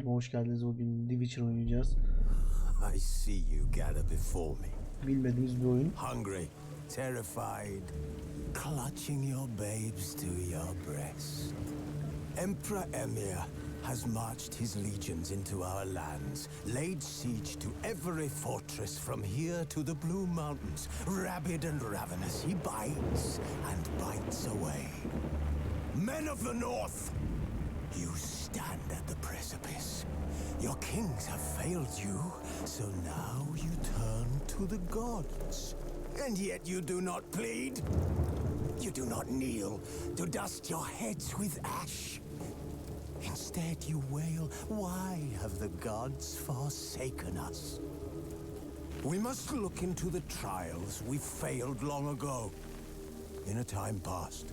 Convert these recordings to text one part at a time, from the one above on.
Kanalıma hoş geldiniz. Bugün The Witcher oynayacağız. I see you gather before me. Bilmediğimiz bir oyun. Hungry, terrified, clutching your babes to your breast. Emperor Emir has marched his legions into our lands, laid siege to every fortress from here to the Blue Mountains. Rabid and ravenous, he bites and bites away. Men of the North, you stand at the precipice. Your kings have failed you, so now you turn to the gods. And yet you do not plead. You do not kneel to dust your heads with ash. Instead you wail, why have the gods forsaken us? We must look into the trials we failed long ago. In a time past,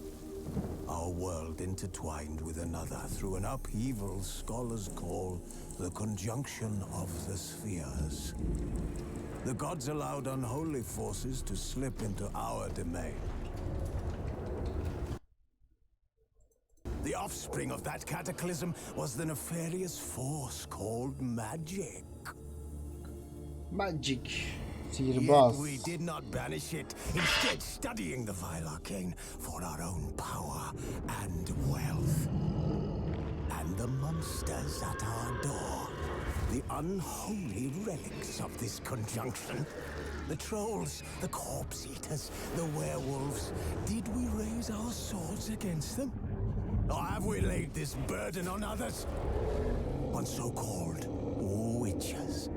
our world intertwined with another through an upheaval scholars call the conjunction of the spheres. The gods allowed unholy forces to slip into our domain. The offspring of that cataclysm was the nefarious force called magic. Magic. Yet Sihirbaz. we did not banish it, instead studying the vile arcane for our own power and wealth. And the monsters at our door, the unholy relics of this conjunction. The trolls, the corpse eaters, the werewolves. Did we raise our swords against them? Or have we laid this burden on others? On so-called witches.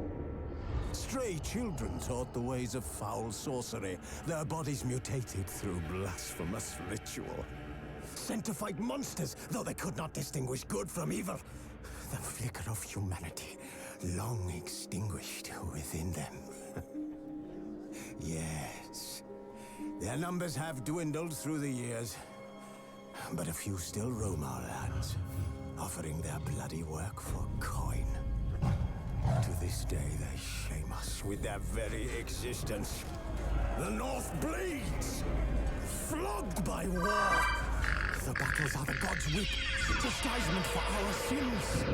Stray children taught the ways of foul sorcery, their bodies mutated through blasphemous ritual. Sent to fight monsters, though they could not distinguish good from evil. The flicker of humanity, long extinguished within them. Yes, their numbers have dwindled through the years, but a few still roam our lands, offering their bloody work for coin. To this day, they shame us with their very existence. The North bleeds, flogged by war. The battles are the gods' whip, chastisement for our sins.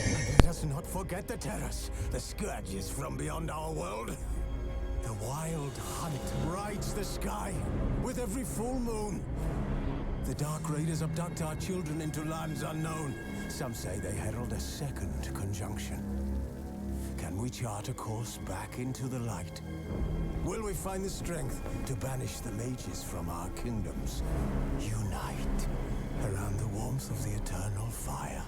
And let us not forget the terrors, the scourges from beyond our world. The wild hunt rides the sky with every full moon. The Dark Raiders abduct our children into lands unknown. Some say they herald a second conjunction. Can we chart a course back into the light? Will we find the strength to banish the mages from our kingdoms? Unite around the warmth of the eternal fire.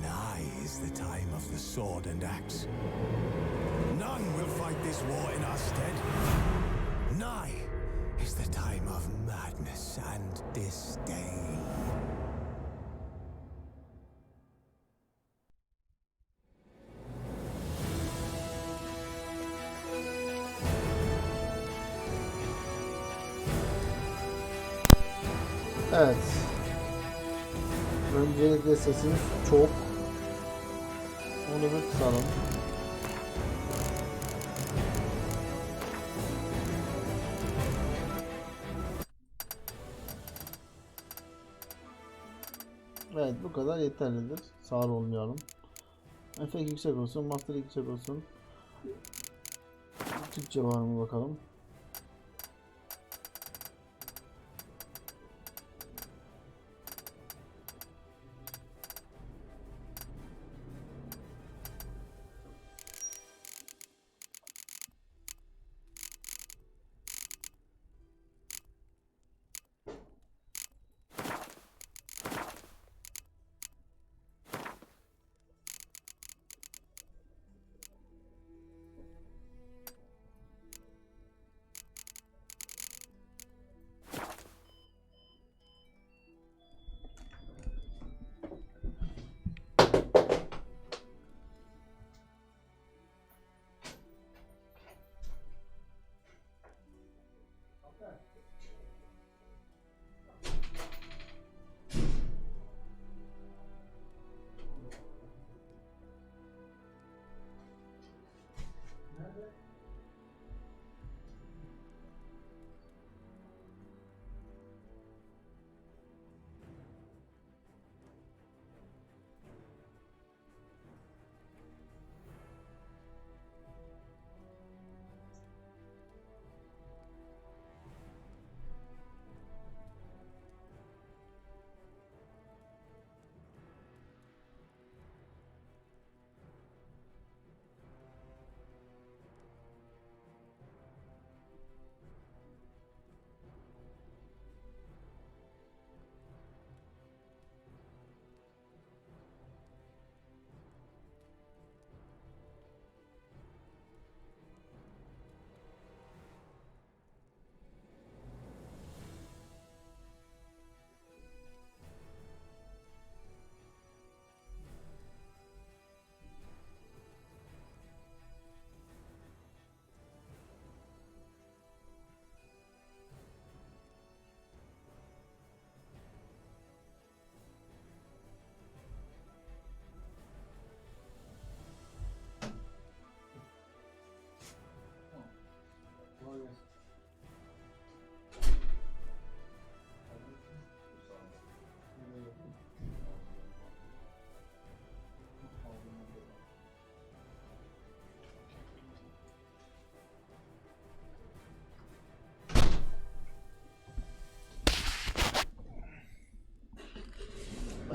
Nigh is the time of the sword and axe. None will fight this war in our stead. Nigh is the time of madness and disdain. Evet. Öncelikle sesimiz çok. Onu bir kısalım. Evet, bu kadar yeterlidir. Sağır olmayalım. Efekt yüksek olsun, master yüksek olsun. Türkçe var mı bakalım.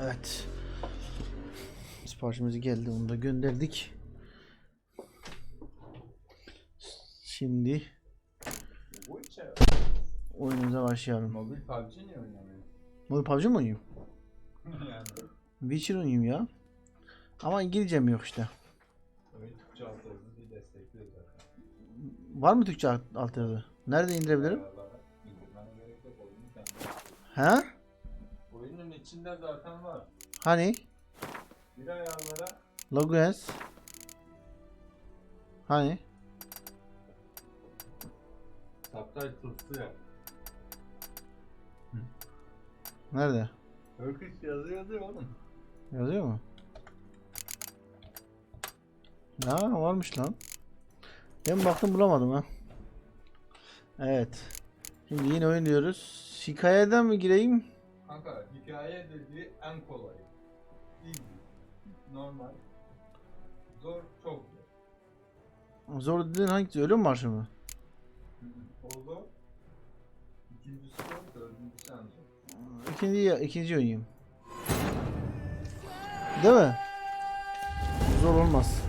Evet. Siparişimiz geldi. Onu da gönderdik. Şimdi oyunumuza başlayalım. Mobil PUBG niye oynamıyor? Mobil PUBG mi oynayayım? Yani Witcher oynayayım ya. Ama İngilizcem yok işte. oyun Türkçe altyazıyı destekliyor zaten. Var mı Türkçe altyazı? Nerede indirebilirim? Ayarlara indirmene gerek yok, oyunu kendin. Ha? Oyunun içinde zaten var. Hani? Bir ayarlara Logos. Hani? subtitles'ı yap. Nerede? Turkish yazıyor oğlum. Yazıyor mu? Ya varmış lan. Ben baktım bulamadım ha. Evet. Şimdi yine oynuyoruz. Hikayeden mi gireyim? Kanka hikaye dediği en kolay. Easy. Normal. Zor, çok zor. Zor dediğin hangisi? Ölüm marşı mı? O zor. İkincisi zor, dördüncüsü en zor. İkinci oynayayım. Değil mi? Zor olmaz.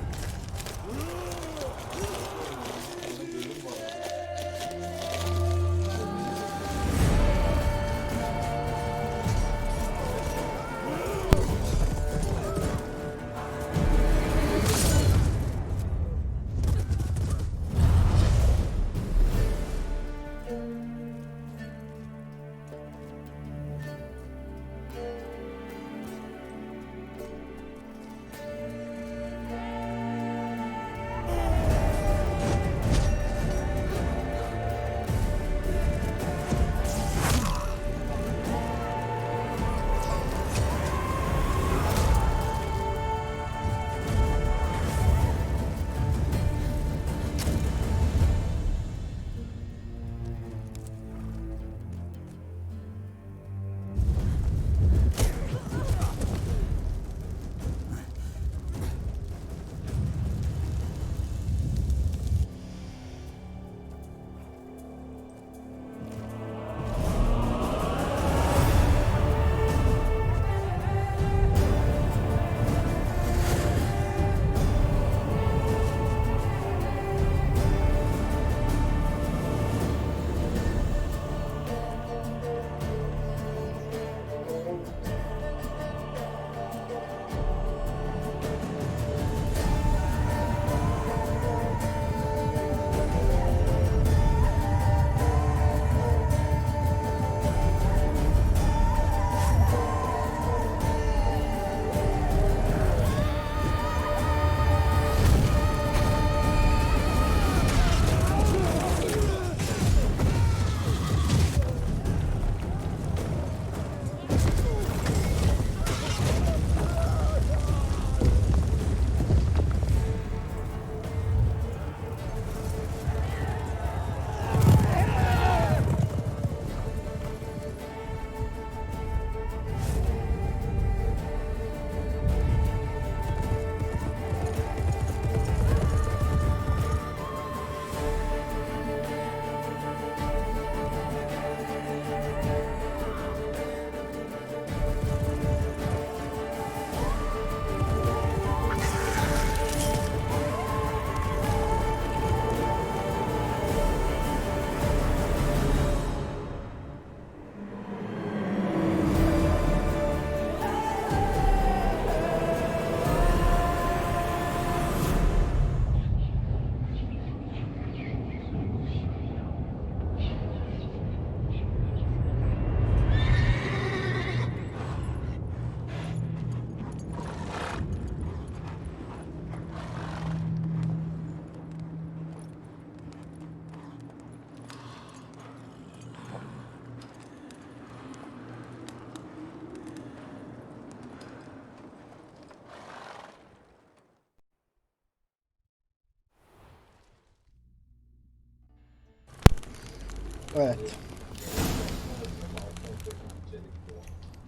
Evet.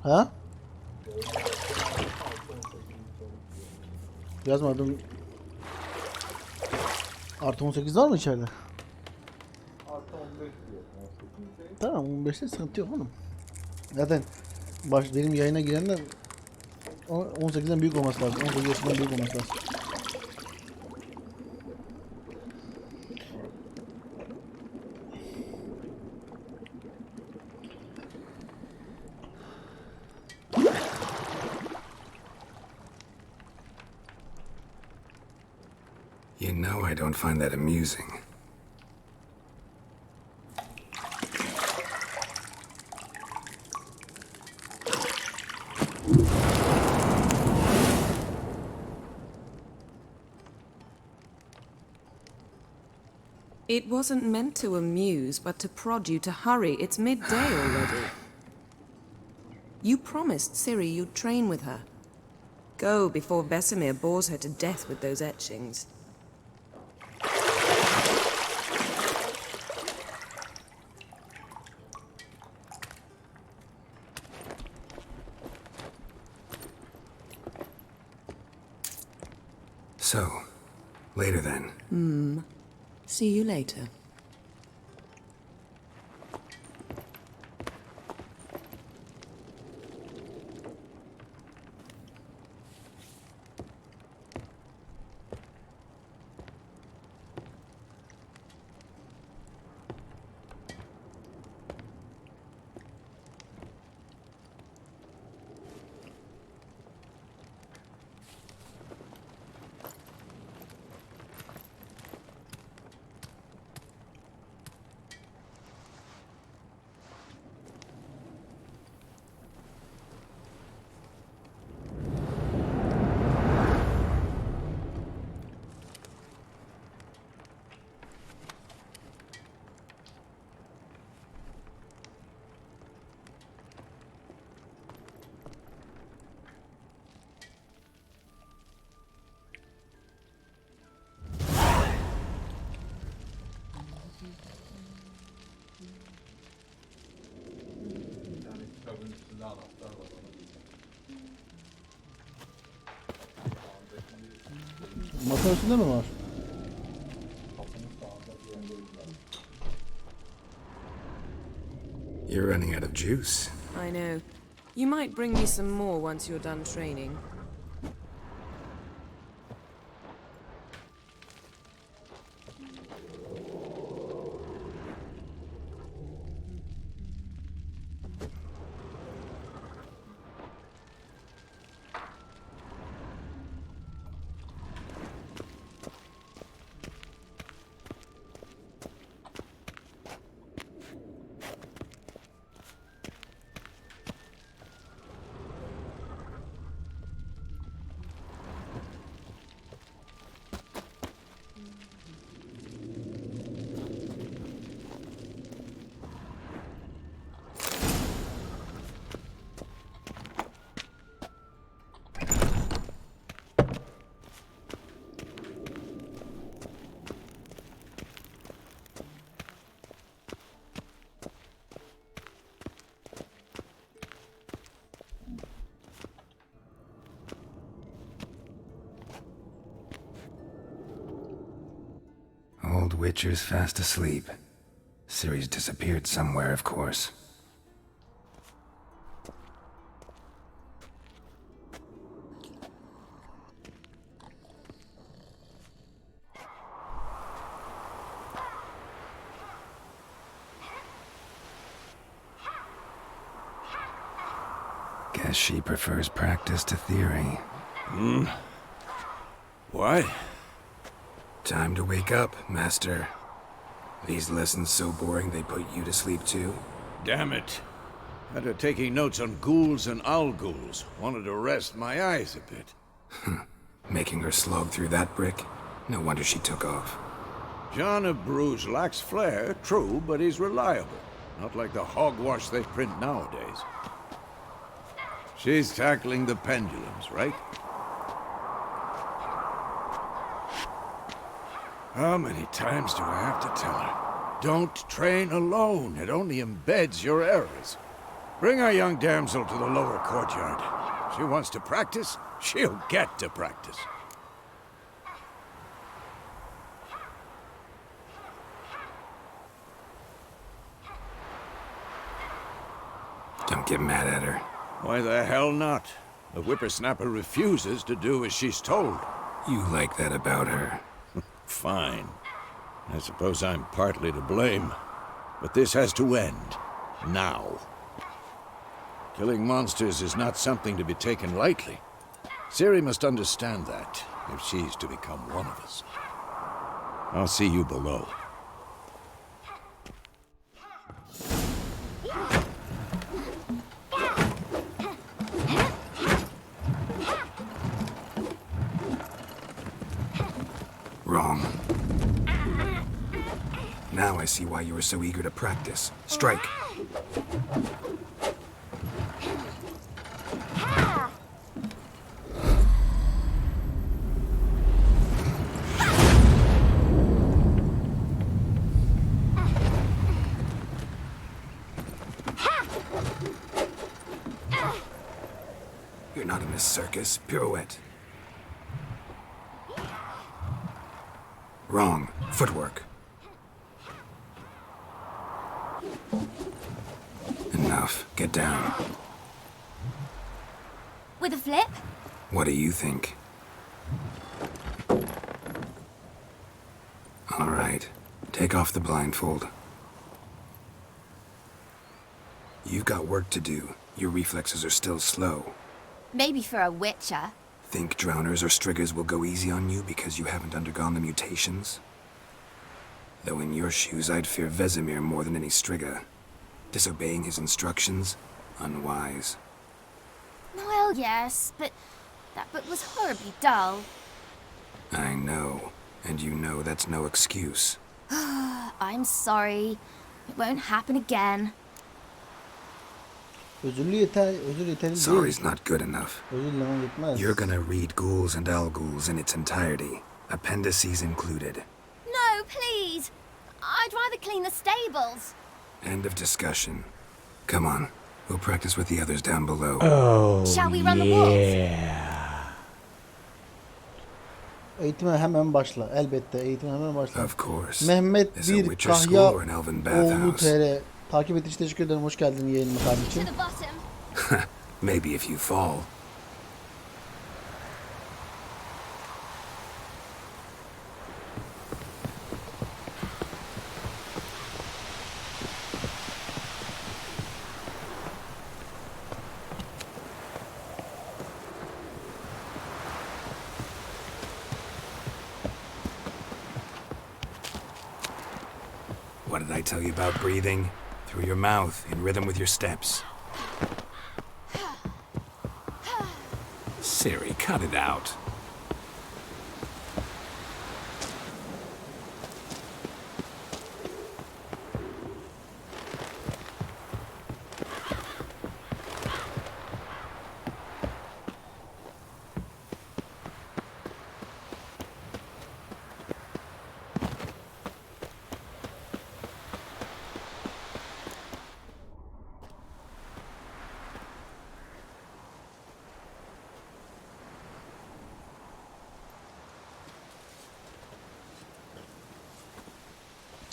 Ha? Yazmadım. Artı 18 var mı içeride? Artı 15 diyor. 18 değil. Tamam 15'te sıkıntı yok oğlum. Zaten benim yayına girenler 18'den büyük olması lazım. 18 yaşından büyük olması lazım. You know I don't find that amusing. It wasn't meant to amuse, but to prod you to hurry. It's midday already. You promised Ciri you'd train with her. Go before Vesemir bores her to death with those etchings. So, later then. See you later. Bir tane kitabın üstünde anahtar var. Masa üstünde mi var? Kapının sağında bir yerde var. You're running out of juice. I know. You might bring me some more once you're done training. Old Witcher's fast asleep. Ciri's disappeared somewhere, of course. Guess she prefers practice to theory. What? Time to wake up, Master. These lessons so boring they put you to sleep too? Damn it. After taking notes on ghouls and owl ghouls, wanted to rest my eyes a bit. Making her slog through that brick? No wonder she took off. John of Bruges lacks flair, true, but he's reliable. Not like the hogwash they print nowadays. She's tackling the pendulums, right? How many times do I have to tell her? Don't train alone. It only embeds your errors. Bring our young damsel to the lower courtyard. She wants to practice, she'll get to practice. Don't get mad at her. Why the hell not? The whippersnapper refuses to do as she's told. You like that about her? Fine. I suppose I'm partly to blame. But this has to end. Now. Killing monsters is not something to be taken lightly. Ciri must understand that, if she's to become one of us. I'll see you below. Wrong. Now I see why you were so eager to practice. Strike. You're not in a circus. Pirouette. Wrong. Footwork. Enough. Get down. With a flip? What do you think? All right. Take off the blindfold. You've got work to do. Your reflexes are still slow. Maybe for a witcher. Think drowners or striggers will go easy on you because you haven't undergone the mutations? Though in your shoes, I'd fear Vesemir more than any strigger. Disobeying his instructions? Unwise. Well, yes, but that book was horribly dull. I know. And you know that's no excuse. I'm sorry. It won't happen again. Özür yeterli değil. Sorry's not good enough. Özür dilemen yetmez. You're gonna read Ghouls and Al-Ghouls in its entirety. Appendices included. No, please! I'd rather clean the stables. End of discussion. Come on. We'll practice with the others down below. Shall we run the walls? Eğitime hemen başla. Elbette eğitime hemen başla. Of course. Mehmet Is a bir Witcher school Kahya or an Elven oğlu bathhouse? TR. Takip ettiğiniz için teşekkür ederim. Hoş geldin yayınıma To kardeşim. the bottom. Maybe if you fall. What did I tell you about breathing? Through your mouth, in rhythm with your steps. Ciri, cut it out.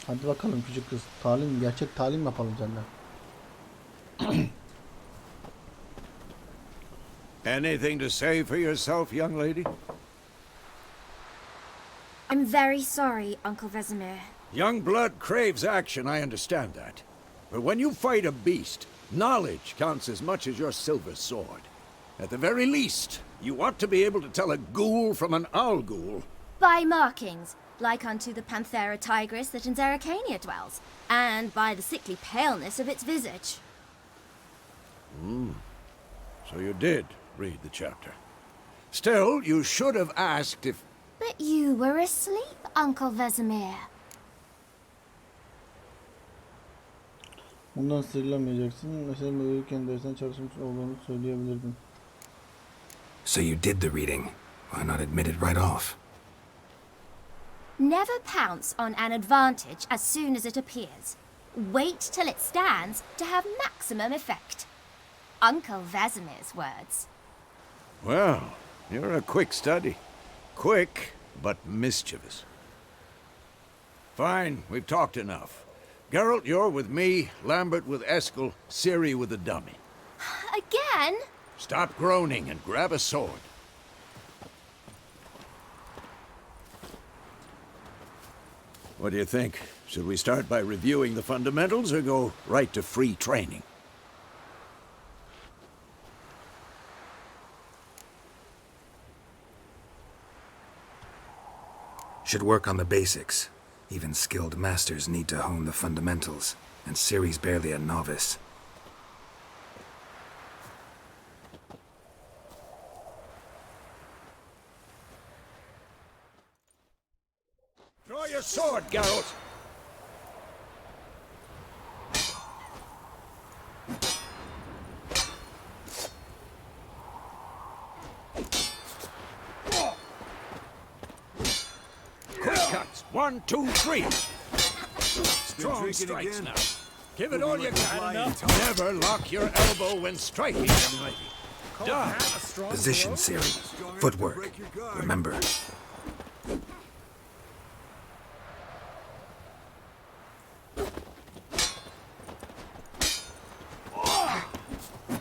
Hadi bakalım küçük kız. Talim, gerçek talim yapalım senden. Anything to say for yourself, young lady? I'm very sorry, Uncle Vesemir. Young blood craves action, I understand that. But when you fight a beast, knowledge counts as much as your silver sword. At the very least, you ought to be able to tell a ghoul from an Al-Ghoul. By markings, like unto the Panthera tigris that in Zerrikania dwells, and by the sickly paleness of its visage. So you did read the chapter. Still, you should have asked if... But you were asleep, Uncle Vesemir. Bundan sıyrılamayacaksın. Mesela uyurken dersten çalışmış olduğunu söyleyebilirdin. So you did the reading. Why not admit it right off? Never pounce on an advantage as soon as it appears. Wait till it stands to have maximum effect. Uncle Vesemir's words. Well, you're a quick study. Quick, but mischievous. Fine, we've talked enough. Geralt, you're with me, Lambert with Eskel, Ciri with the dummy. Again? Stop groaning and grab a sword. What do you think? Should we start by reviewing the fundamentals or go right to free training? Should work on the basics. Even skilled masters need to hone the fundamentals, and Ciri's barely a novice. Draw your sword, Geralt! Quick cuts! 1, 2, 3! Strong strikes now. Give it all you can. Never lock your elbow when striking, young lady. Done. Position, Ciri. Footwork. Remember.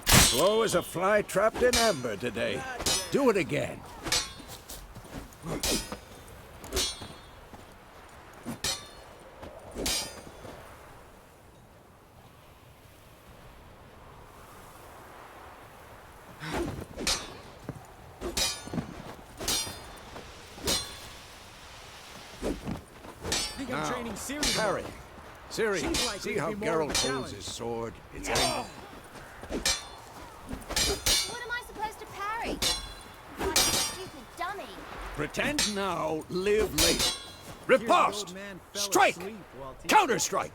Slow as a fly trapped in amber today. Do it again. Now, parry. Ciri, see how Geralt holds his sword? It's angled. What am I supposed to parry? Like a stupid dummy. Pretend now, live later. Riposte! Strike! Counter-strike!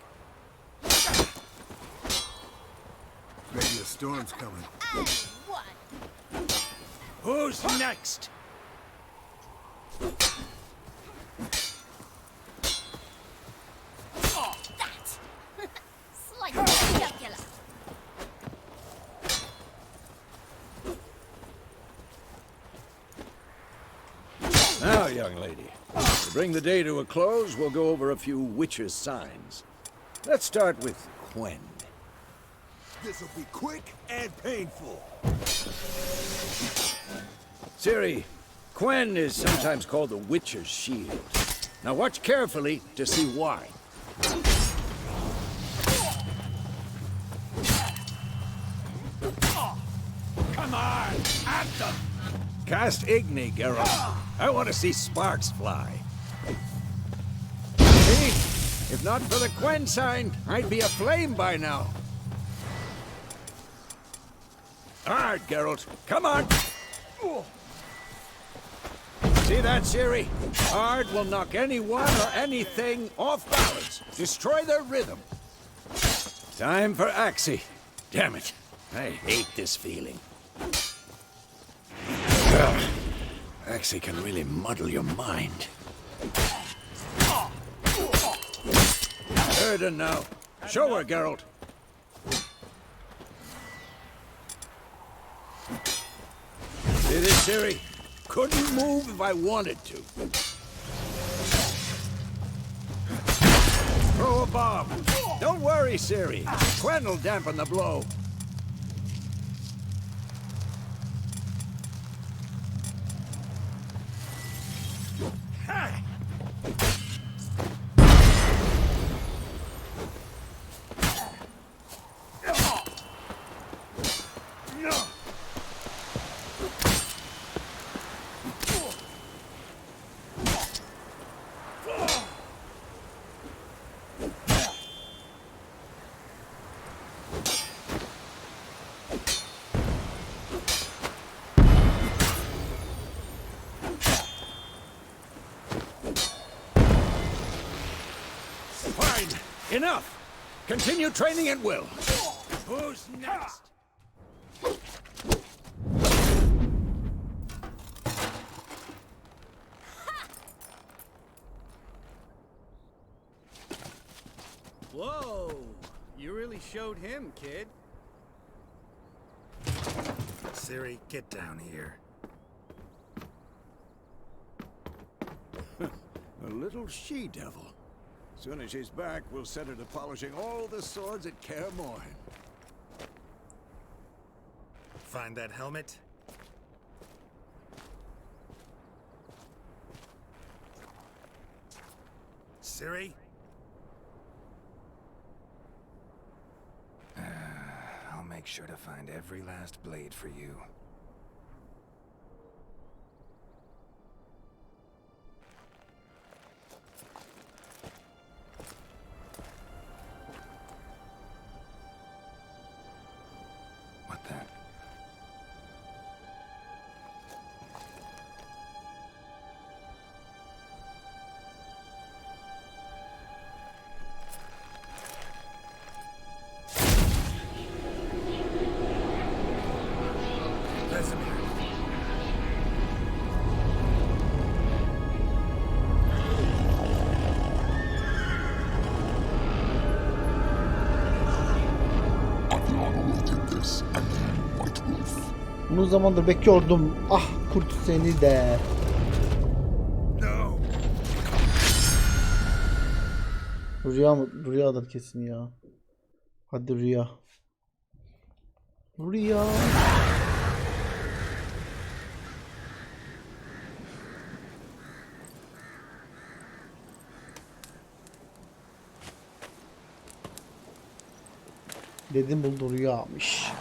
Maybe a storm's coming. And one. Who's next? That! Slightly jugular. Now, young lady, to bring the day to a close, we'll go over a few witches' signs. Let's start with Quen. This'll be quick and painful. Ciri, Quen is sometimes called the Witcher's Shield. Now watch carefully to see why. Come on, at them! Cast Igni, Geralt. I want to see sparks fly. See? If not for the Quen sign, I'd be aflame by now. Hard, Geralt. Come on! See that, Ciri? Hard will knock anyone or anything off balance. Destroy their rhythm. Time for Axii. Damn it. I hate this feeling. Ugh. Axii can really muddle your mind. Erden now. Show her, Geralt. See this, Ciri? Couldn't move if I wanted to. Throw a bomb. Don't worry, Ciri. Quen will dampen the blow. Fine. Enough. Continue training at will. Who's next? Whoa! You really showed him, kid. Ciri, get down here. A little she-devil. Soon as she's back, we'll set her to polishing all the swords at Kaer Morhen. find that helmet? Ciri? I'll make sure to find every last blade for you. What the? Vesemir. Uzun zamandır bekliyordum. Ah kurt seni de. No. Rüya mı? Rüyadır kesin ya. Hadi rüya. Rüya. Dedim bu rüyamış.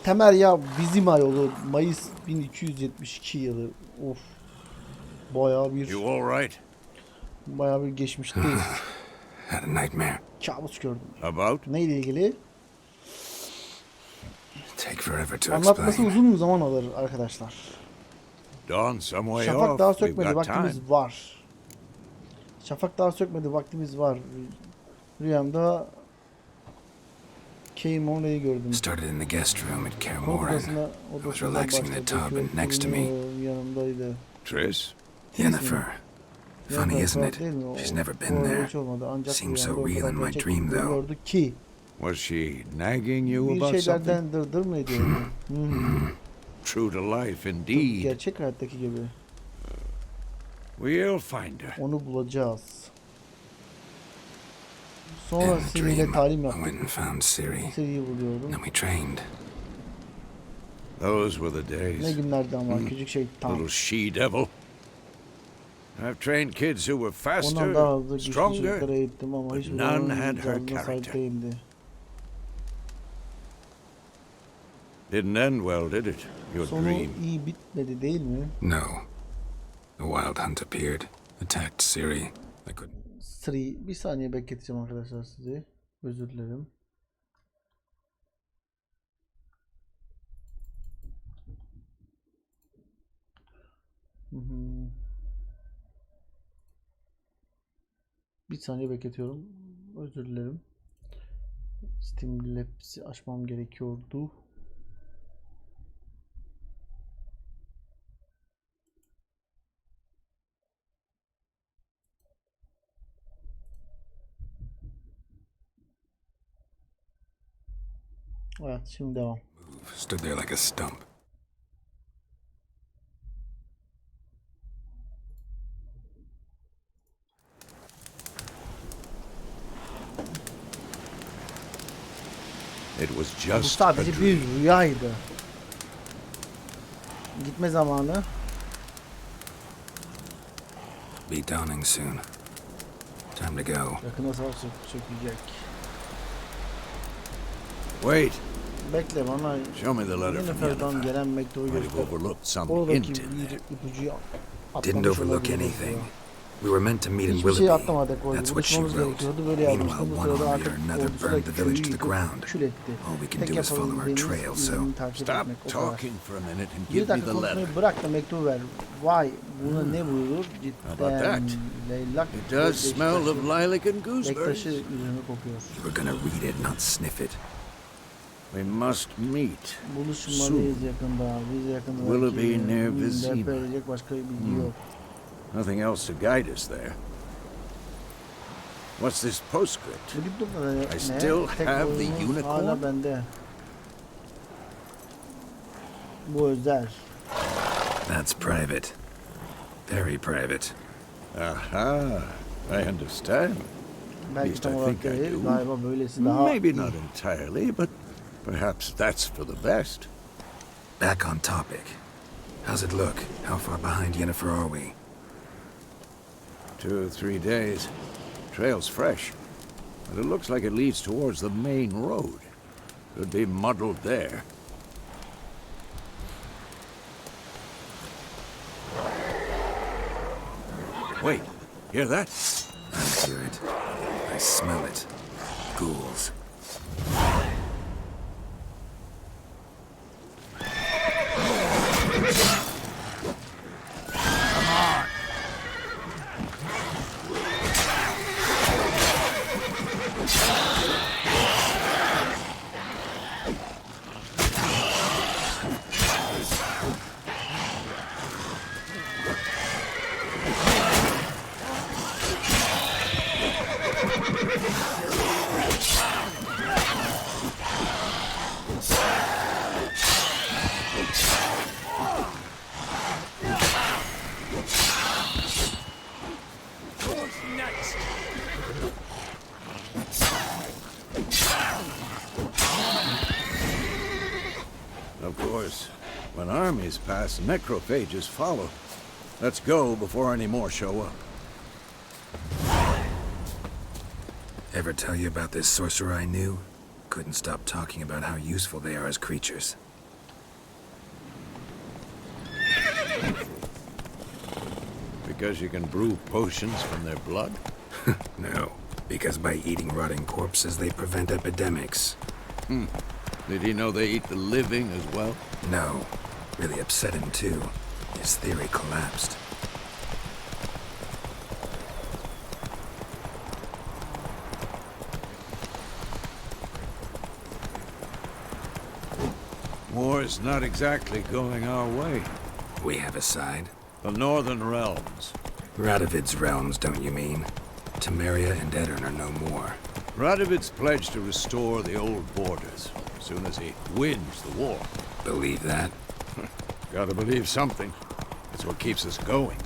Temel ya bizim ay olur. Mayıs 1272 yılı. Of. Bayağı bir geçmişteyiz. Had a nightmare. Kabus gördüm. About? Neyle ilgili? Take forever to Anlatması explain. uzun zaman alır arkadaşlar. Dawn some way Şafak daha off. We've sökmedi, got time. vaktimiz var. Şafak daha sökmedi, vaktimiz var. Rüyamda Kay Morley'i gördüm. Started in the guest room at Kaer Konuk Morhen. odasına, I was odasından relaxing in the başladı. tub, and next to me, Yanımdaydı. Triss? Yennefer. Funny, Yennefer isn't it? değil mi? O- She's never o been there. hiç olmadı. Ancak Seems so rüyamda o real kadar in my gerçek dream, though. görüyordu ki Was she nagging you bir about something? şeylerden dırdır mı ediyordu? True to life indeed. Gerçek hayattaki gibi. We'll find her. Onu bulacağız. Sonra In the Ciri'yle dream, talim I went and yaptık. found Ciri, Ciri'yi buluyordum. and we trained. Those were the Ne days. günlerden var küçük şeytan. Little she-devil. I've trained kids who were Ondan daha hızlı faster, güçlü stronger. çocuklara eğittim ama but hiçbir none zaman had her canına sahip character. değildi. Didn't end well, did it? Your Sonu dream. iyi bitmedi değil mi? No. The Wild Hunt appeared, attacked Ciri. I couldn't. Ciri, bir saniye bekleteceğim arkadaşlar sizi. Özür dilerim. Hı hı. Bir saniye bekletiyorum. Özür dilerim. Steam Labs'i açmam gerekiyordu. Evet, şimdi devam. Stood there like a stump. It was Bu just a sadece dream. bir rüyaydı. Gitme zamanı. Be dawning soon. Time to go. Yakında savaş çökecek. Wait, Bekle bana show me the letter from Yennefer'dan Yennefer. gelen mektubu Might have göster. overlooked some Oradaki hint in bir there. ipucuyu Didn't atlamış overlook olabilir anything. diyor. We were meant to meet in Hiçbir şey Willoughby. atlamadık orada. That's what she Buluşmamız wrote. gerekiyordu. Böyle yapmıştı. Meanwhile, Bu one sırada army artık or another ordusu da burned the village to köyü the ground. kül etti. All we can Tek do is follow our yapabildiğimiz trail, so izini takip Stop etmek o kadar. talking for a minute and Bir give me dakika the konuşmayı letter. bırak da mektubu ver. Vay buna ne buyurur? about that? Cidden leylak It does smell of lilac and bektaşı gooseberries. üzümü kokuyor. You were gonna read it, not sniff it. We must meet. Buluşmalıyız yakında. Biz yakında. Willoughby near Vizima. Verecek başka bir bilgi yok. Nothing else to guide us there. What's this postscript? Bu diplomada ne? I still Tek have the oyunumuz unicorn. hala bende. Bu özel. That's private. Very private. Aha, I understand. Belki least tam I olarak think I değil. do. Galiba böylesi daha Maybe iyi. not entirely, but Perhaps that's for the best. Back on topic. How's it look? How far behind Yennefer are we? 2 or 3 days. Trail's fresh, but it looks like it leads towards the main road. Could be muddled there. Wait, hear that? I hear it. I smell it. Ghouls. Of course, when armies pass, necrophages follow. Let's go before any more show up. Ever tell you about this sorcerer I knew? Couldn't stop talking about how useful they are as creatures. Because you can brew potions from their blood? No, because by eating rotting corpses, they prevent epidemics. Did he know they eat the living as well? No. Really upset him, too. His theory collapsed. War's not exactly going our way. We have a side. The Northern Realms. Radovid's realms, don't you mean? Temeria and Edirn are no more. Radovid's pledged to restore the old borders as soon as he wins the war. Believe that? Gotta believe something. It's what keeps us going.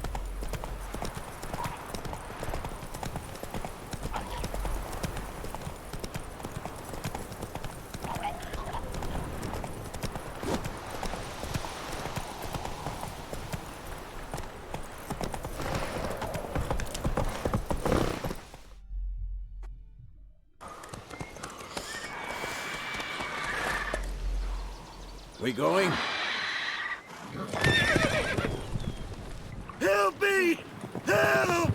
We going? Help me! Help!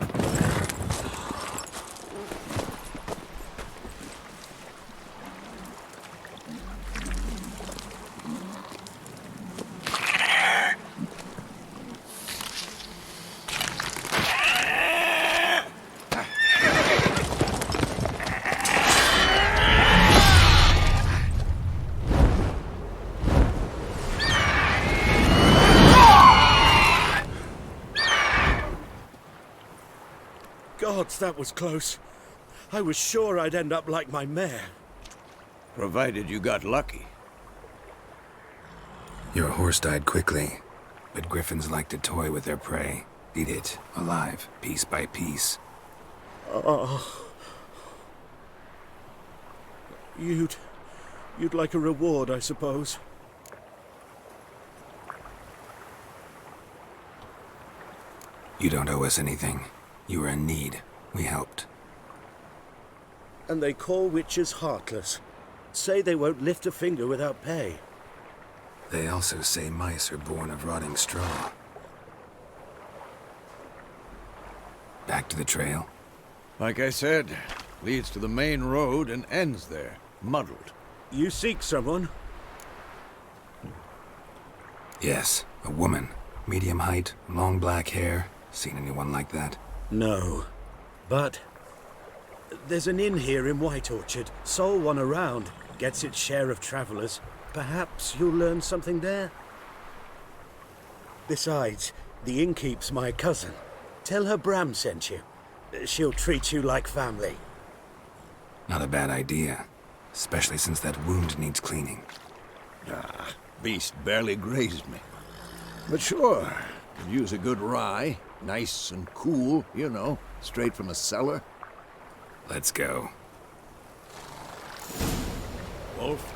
Gods, that was close. I was sure I'd end up like my mare. Provided you got lucky. Your horse died quickly, but griffins like to toy with their prey. Eat it, alive, piece by piece. Oh. You'd like a reward, I suppose. You don't owe us anything. You were in need. We helped. And they call witches heartless. Say they won't lift a finger without pay. They also say mice are born of rotting straw. Back to the trail? Like I said, leads to the main road and ends there, muddled. You seek someone? Yes, a woman. Medium height, long black hair. Seen anyone like that? No. But there's an inn here in White Orchard. Sole one around. Gets its share of travelers. Perhaps you'll learn something there? Besides, the innkeep's my cousin. Tell her Bram sent you. She'll treat you like family. Not a bad idea. Especially since that wound needs cleaning. Beast barely grazed me. But sure, could use a good rye. Nice and cool, you know, straight from a cellar. Let's go. Wolf,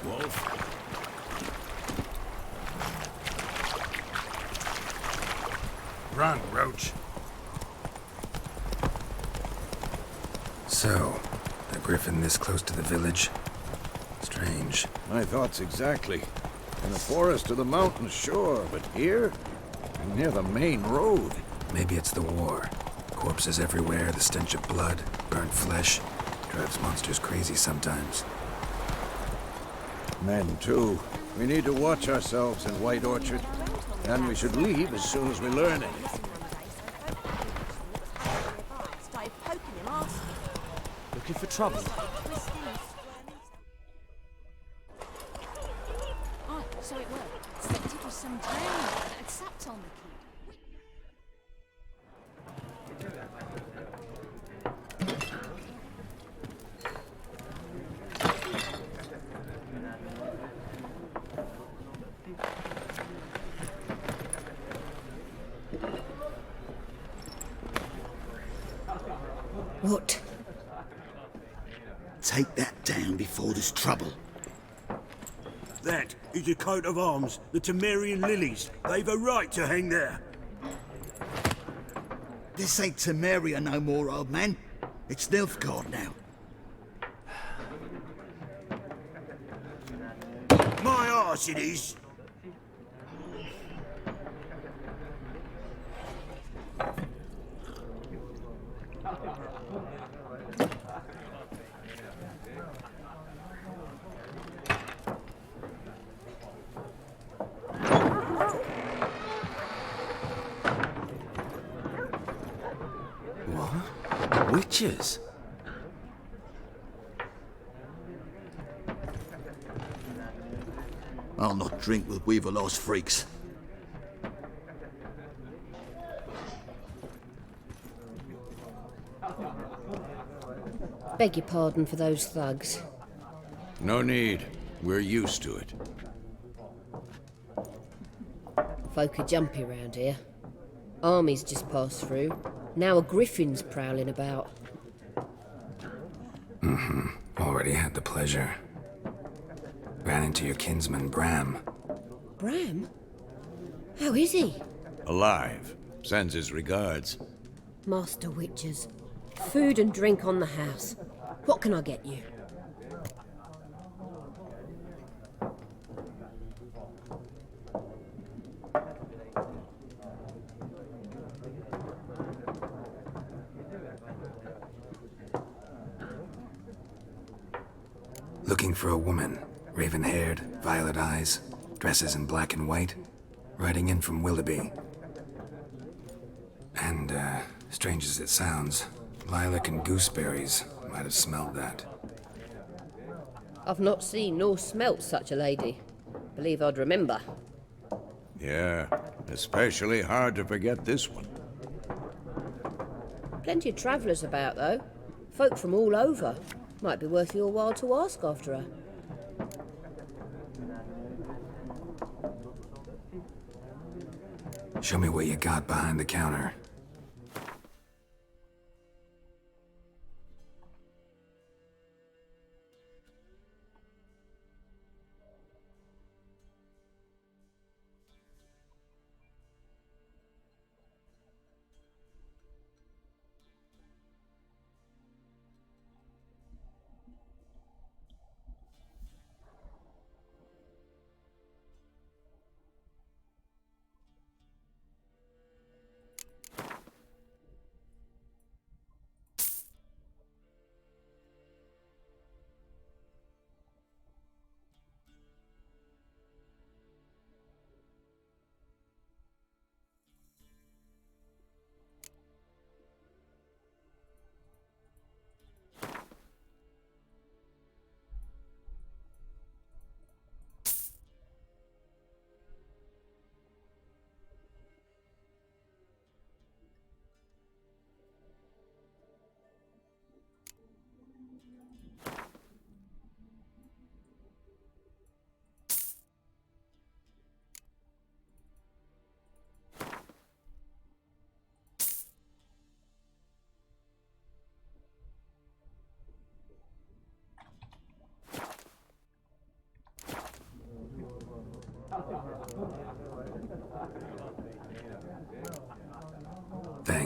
Wolf. Run, Roach. So, a griffin this close to the village? Strange. My thoughts exactly. In the forest or the mountains, sure, but here? Near the main road. Maybe it's the war. Corpses everywhere, the stench of blood, burnt flesh. Drives monsters crazy sometimes. Men, too. We need to watch ourselves in White Orchard. And we should leave as soon as we learn it. Looking for trouble? Oh, so it worked. Except it was some drowned that had sapped on the kid. What? Take that down before there's trouble. That is a coat of arms, the Temerian lilies. They've a right to hang there. This ain't Temeria no more, old man. It's Nilfgaard now. My arse it is. What? Witches? I'll not drink with Weaverlaw's freaks. Beg your pardon for those thugs. No need. We're used to it. Folk are jumpy round here. Armies just passed through. Now a griffin's prowling about. Already had the pleasure. Ran into your kinsman, Bram. Bram? How is he? Alive. Sends his regards. Master Witches. Food and drink on the house. What can I get you? Looking for a woman. Raven-haired, violet eyes, dresses in black and white. Riding in from Willoughby. And, strange as it sounds, lilac and gooseberries might have smelled that. I've not seen nor smelt such a lady. Believe I'd remember. Yeah, especially hard to forget this one. Plenty of travellers about, though. Folk from all over. Might be worth your while to ask after her. Show me what you got behind the counter.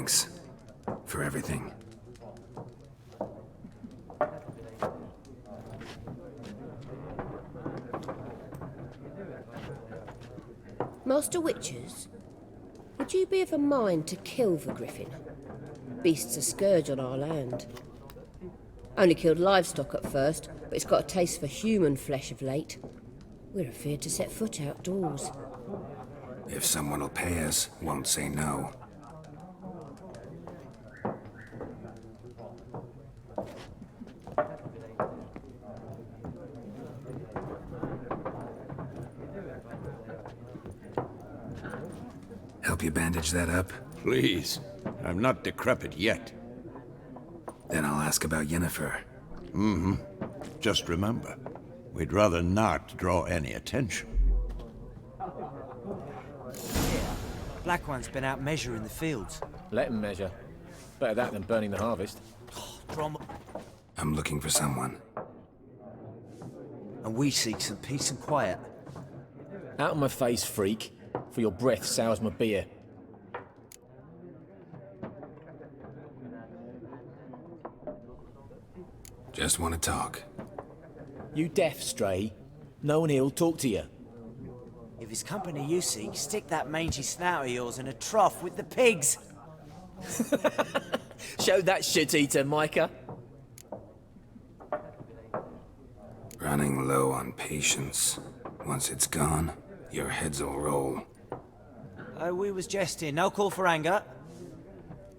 Thanks. For everything. Master Witchers, would you be of a mind to kill the griffin? Beast's a scourge on our land. Only killed livestock at first, but it's got a taste for human flesh of late. We're afeard to set foot outdoors. If someone will pay us, won't say no. Help you bandage that up? Please. I'm not decrepit yet. Then I'll ask about Yennefer. Mm-hmm. Just remember, we'd rather not draw any attention. Black One's been out measuring the fields. Let him measure. Better that than burning the harvest. I'm looking for someone. And we seek some peace and quiet. Out of my face, freak. For your breath sours my beer. Just want to talk. You deaf, Stray? No one here'll talk to you. If it's company you seek, stick that mangy snout of yours in a trough with the pigs. Show that shit-eater, Micah. Running low on patience. Once it's gone, your heads will roll. Oh, we was jesting. No call for anger.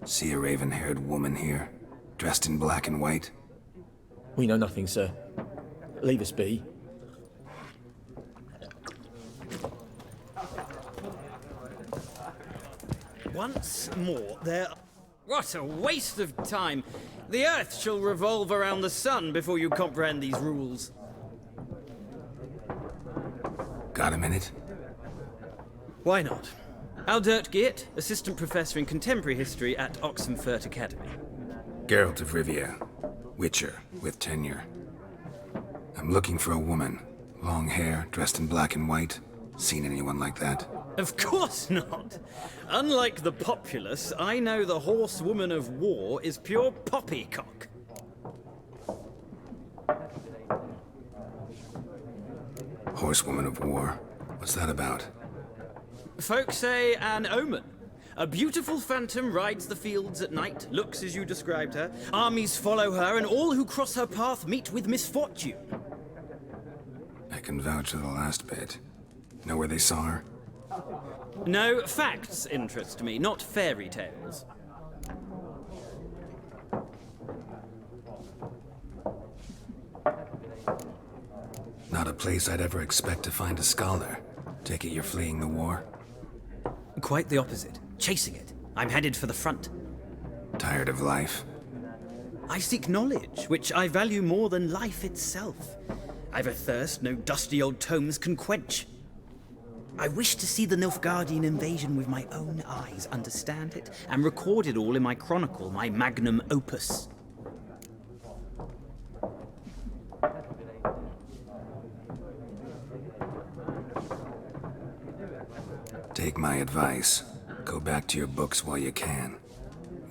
See a raven-haired woman here, dressed in black and white? We know nothing, sir. Leave us be. Once more, there... What a waste of time! The Earth shall revolve around the sun before you comprehend these rules. Got a minute? Why not? Aldert Geert, Assistant Professor in Contemporary History at Oxenfurt Academy. Geralt of Rivia, Witcher, with tenure. I'm looking for a woman. Long hair, dressed in black and white. Seen anyone like that? Of course not! Unlike the populace, I know the horsewoman of war is pure poppycock. Horsewoman of war? What's that about? Folk say an omen. A beautiful phantom rides the fields at night, looks as you described her. Armies follow her, and all who cross her path meet with misfortune. I can vouch for the last bit. Know where they saw her? No, facts interest me, not fairy tales. Not a place I'd ever expect to find a scholar. Take it you're fleeing the war? Quite the opposite. Chasing it. I'm headed for the front. Tired of life? I seek knowledge, which I value more than life itself. I've a thirst no dusty old tomes can quench. I wish to see the Nilfgaardian invasion with my own eyes, understand it, and record it all in my chronicle, my magnum opus. Take my advice. Go back to your books while you can.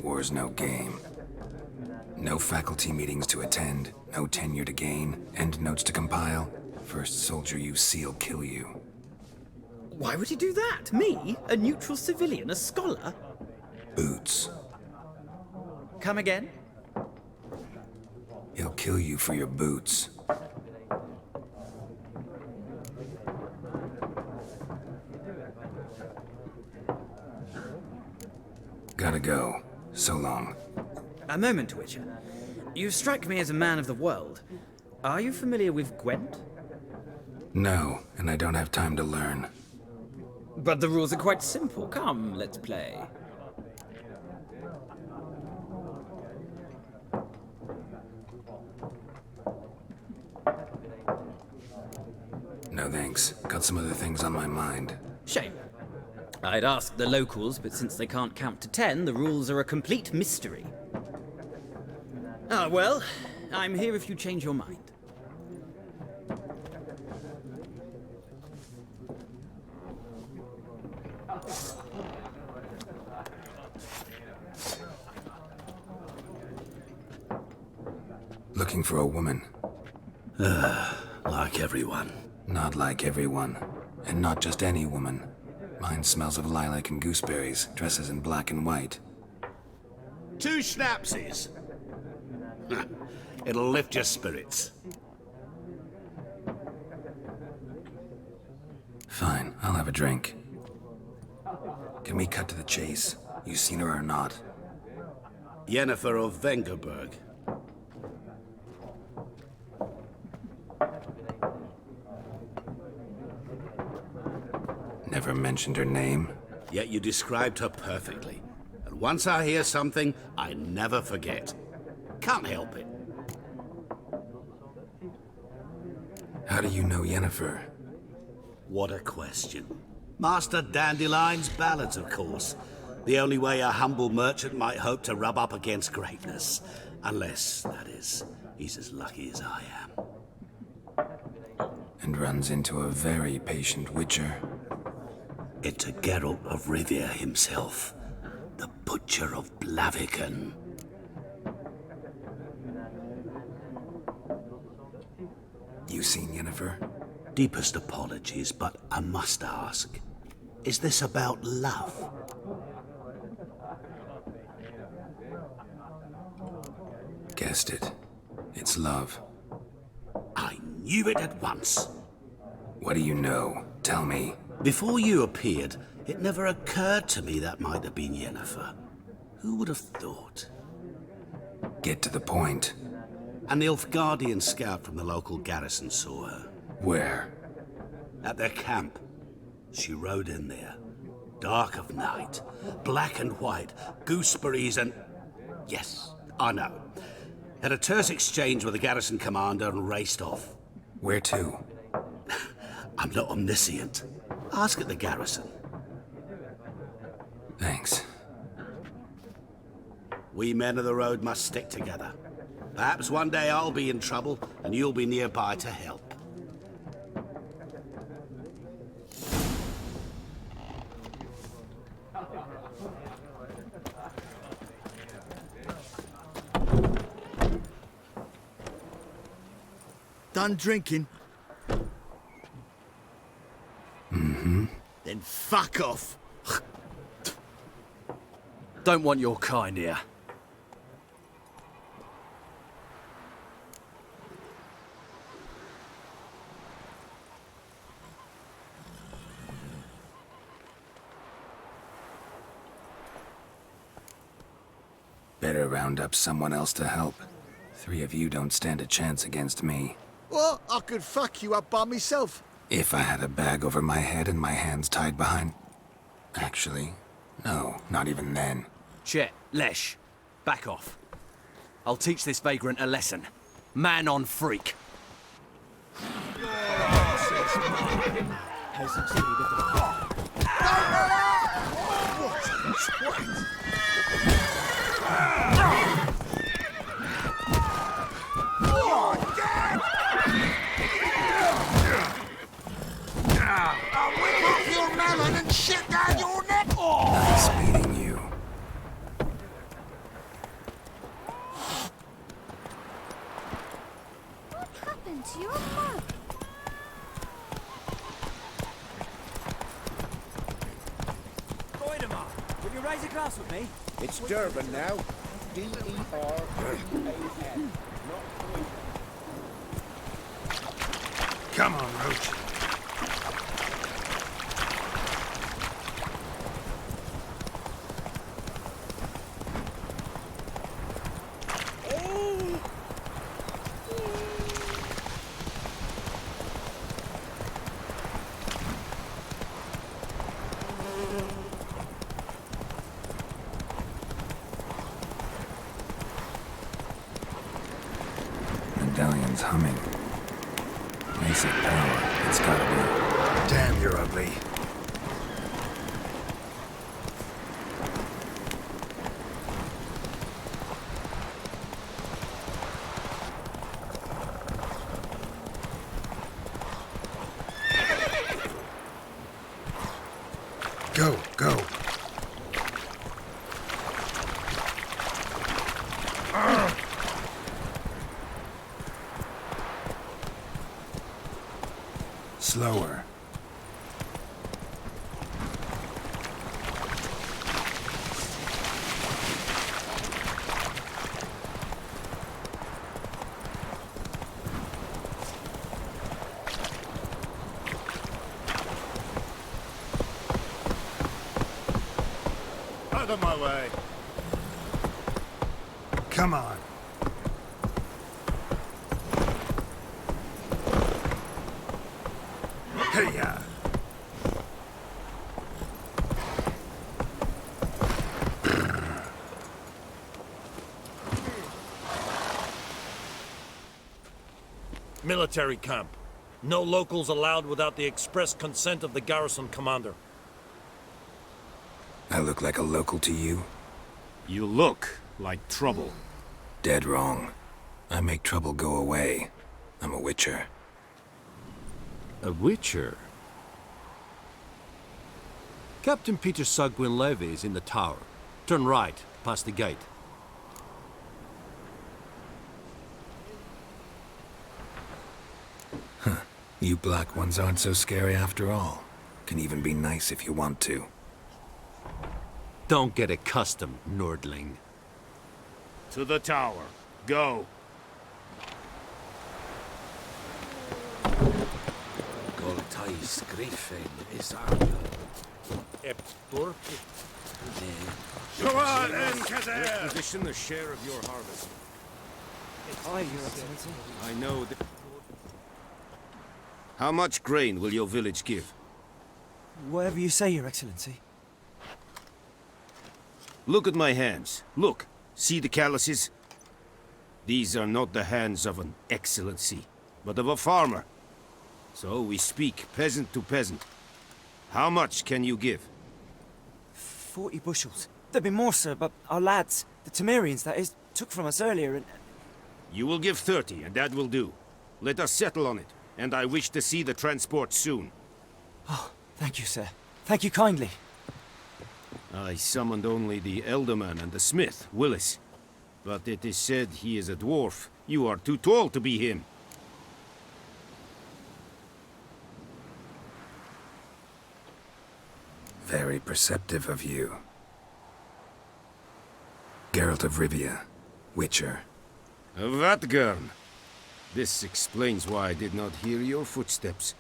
War's no game. No faculty meetings to attend, no tenure to gain, end notes to compile. First soldier you see'll kill you. Why would he do that? Me? A neutral civilian? A scholar? Boots. Come again? He'll kill you for your boots. Gotta go. So long. A moment, Witcher. You strike me as a man of the world. Are you familiar with Gwent? No, and I don't have time to learn. But the rules are quite simple. Come, let's play. No thanks. Got some other things on my mind. Shame. I'd ask the locals, but since they can't count to 10, the rules are a complete mystery. Ah, well, I'm here if you change your mind. looking for a woman. Like everyone. Not like everyone. And not just any woman. Mine smells of lilac and gooseberries, dresses in black and white. 2 schnapsies. It'll lift your spirits. Fine, I'll have a drink. Can we cut to the chase? You seen her or not? Yennefer of Vengerberg. Never mentioned her name. Yet you described her perfectly. And once I hear something, I never forget. Can't help it. How do you know Yennefer? What a question. Master Dandelion's ballads, of course. The only way a humble merchant might hope to rub up against greatness. Unless, that is, he's as lucky as I am. And runs into a very patient witcher. Into Geralt of Rivia himself. The Butcher of Blaviken. You seen Yennefer? Deepest apologies, but I must ask. Is this about love? Guessed it. It's love. I knew it at once. What do you know? Tell me. Before you appeared, it never occurred to me that might have been Yennefer. Who would have thought? Get to the point. An Nilfgaardian scout from the local garrison saw her. Where? At their camp. She rode in there. Dark of night. Black and white. Gooseberries and... Yes, I know. Had a terse exchange with the garrison commander and raced off. Where to? I'm not omniscient. Ask at the garrison. Thanks. We men of the road must stick together. Perhaps one day I'll be in trouble and you'll be nearby to help. Done drinking? Mm-hmm. Then fuck off. Don't want your kind here. Better round up someone else to help. 3 of you don't stand a chance against me. What? I could fuck you up by myself. If I had a bag over my head and my hands tied behind... Actually, no, not even then. Chet, Lesh, back off. I'll teach this vagrant a lesson. Man on freak. I'll whip off your melon and shit down your neck! Nice meeting you. What happened to your mug? Goidemar, will you raise a glass with me? It's Durban now. D-E-R-B-A-N. Come on, Roach. Medallion's humming. Basic power, it's gotta be. Damn, you're ugly. Go, go. Slower. Out of my way. Come on. Hey-ya. Military camp. No locals allowed without the express consent of the garrison commander. I look like a local to you? You look like trouble. Dead wrong. I make trouble go away. I'm a witcher. A witcher? Captain Peter Sagwin Levy is in the tower. Turn right, past the gate. Huh. You black ones aren't so scary after all. Can even be nice if you want to. Don't get accustomed, Nordling. To the tower. Go. Goltais Griffin is Come on, Enkazer! Requisition a share of your harvest. Aye, Your Excellency. I know that... How much grain will your village give? Whatever you say, Your Excellency. Look at my hands. Look. See the calluses? These are not the hands of an excellency, but of a farmer. So we speak peasant to peasant. How much can you give? 40 bushels. There'd be more, sir, but our lads, the Temerians, that is, took from us earlier and... You will give 30, and that will do. Let us settle on it, and I wish to see the transport soon. Oh, thank you, sir. Thank you kindly. I summoned only the Elderman and the smith, Willis. But it is said he is a dwarf. You are too tall to be him. Very perceptive of you. Geralt of Rivia, Witcher. Vatgern! This explains why I did not hear your footsteps.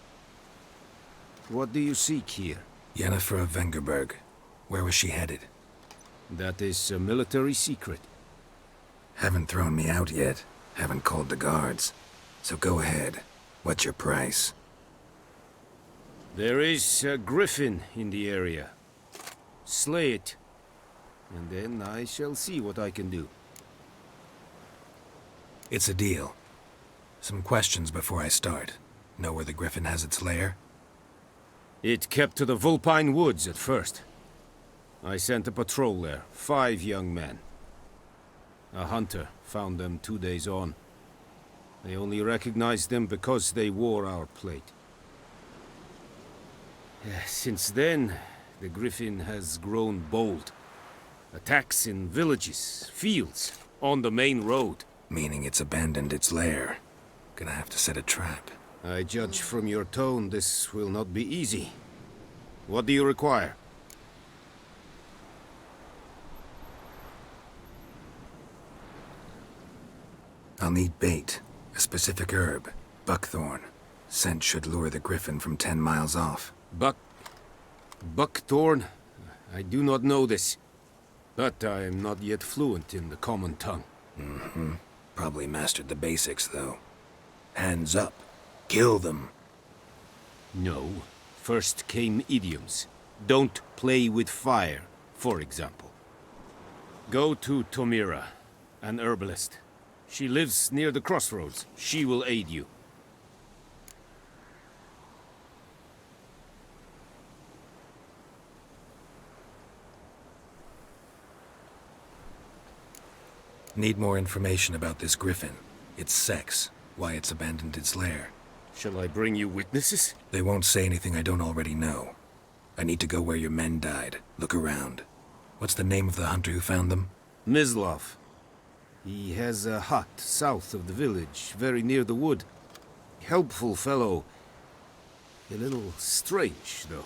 What do you seek here? Yennefer of Vengerberg. Where was she headed? That is a military secret. Haven't thrown me out yet. Haven't called the guards. So go ahead. What's your price? There is a griffin in the area. Slay it. And then I shall see what I can do. It's a deal. Some questions before I start. Know where the griffin has its lair? It kept to the Vulpine Woods at first. I sent a patrol there, 5 young men. A hunter found them 2 days on. They only recognized them because they wore our plate. Since then, the griffin has grown bold. Attacks in villages, fields, on the main road. Meaning it's abandoned its lair. Gonna have to set a trap. I judge from your tone this will not be easy. What do you require? I'll need bait. A specific herb. Buckthorn. Scent should lure the griffin from 10 miles off. Buckthorn? I do not know this. But I am not yet fluent in the common tongue. Mm-hmm. Probably mastered the basics, though. Hands up. Kill them. No. First came idioms. Don't play with fire, for example. Go to Tomira, an herbalist. She lives near the crossroads. She will aid you. Need more information about this griffin. Its sex. Why it's abandoned its lair. Shall I bring you witnesses? They won't say anything I don't already know. I need to go where your men died. Look around. What's the name of the hunter who found them? Mislav. He has a hut south of the village, very near the wood. Helpful fellow. A little strange, though.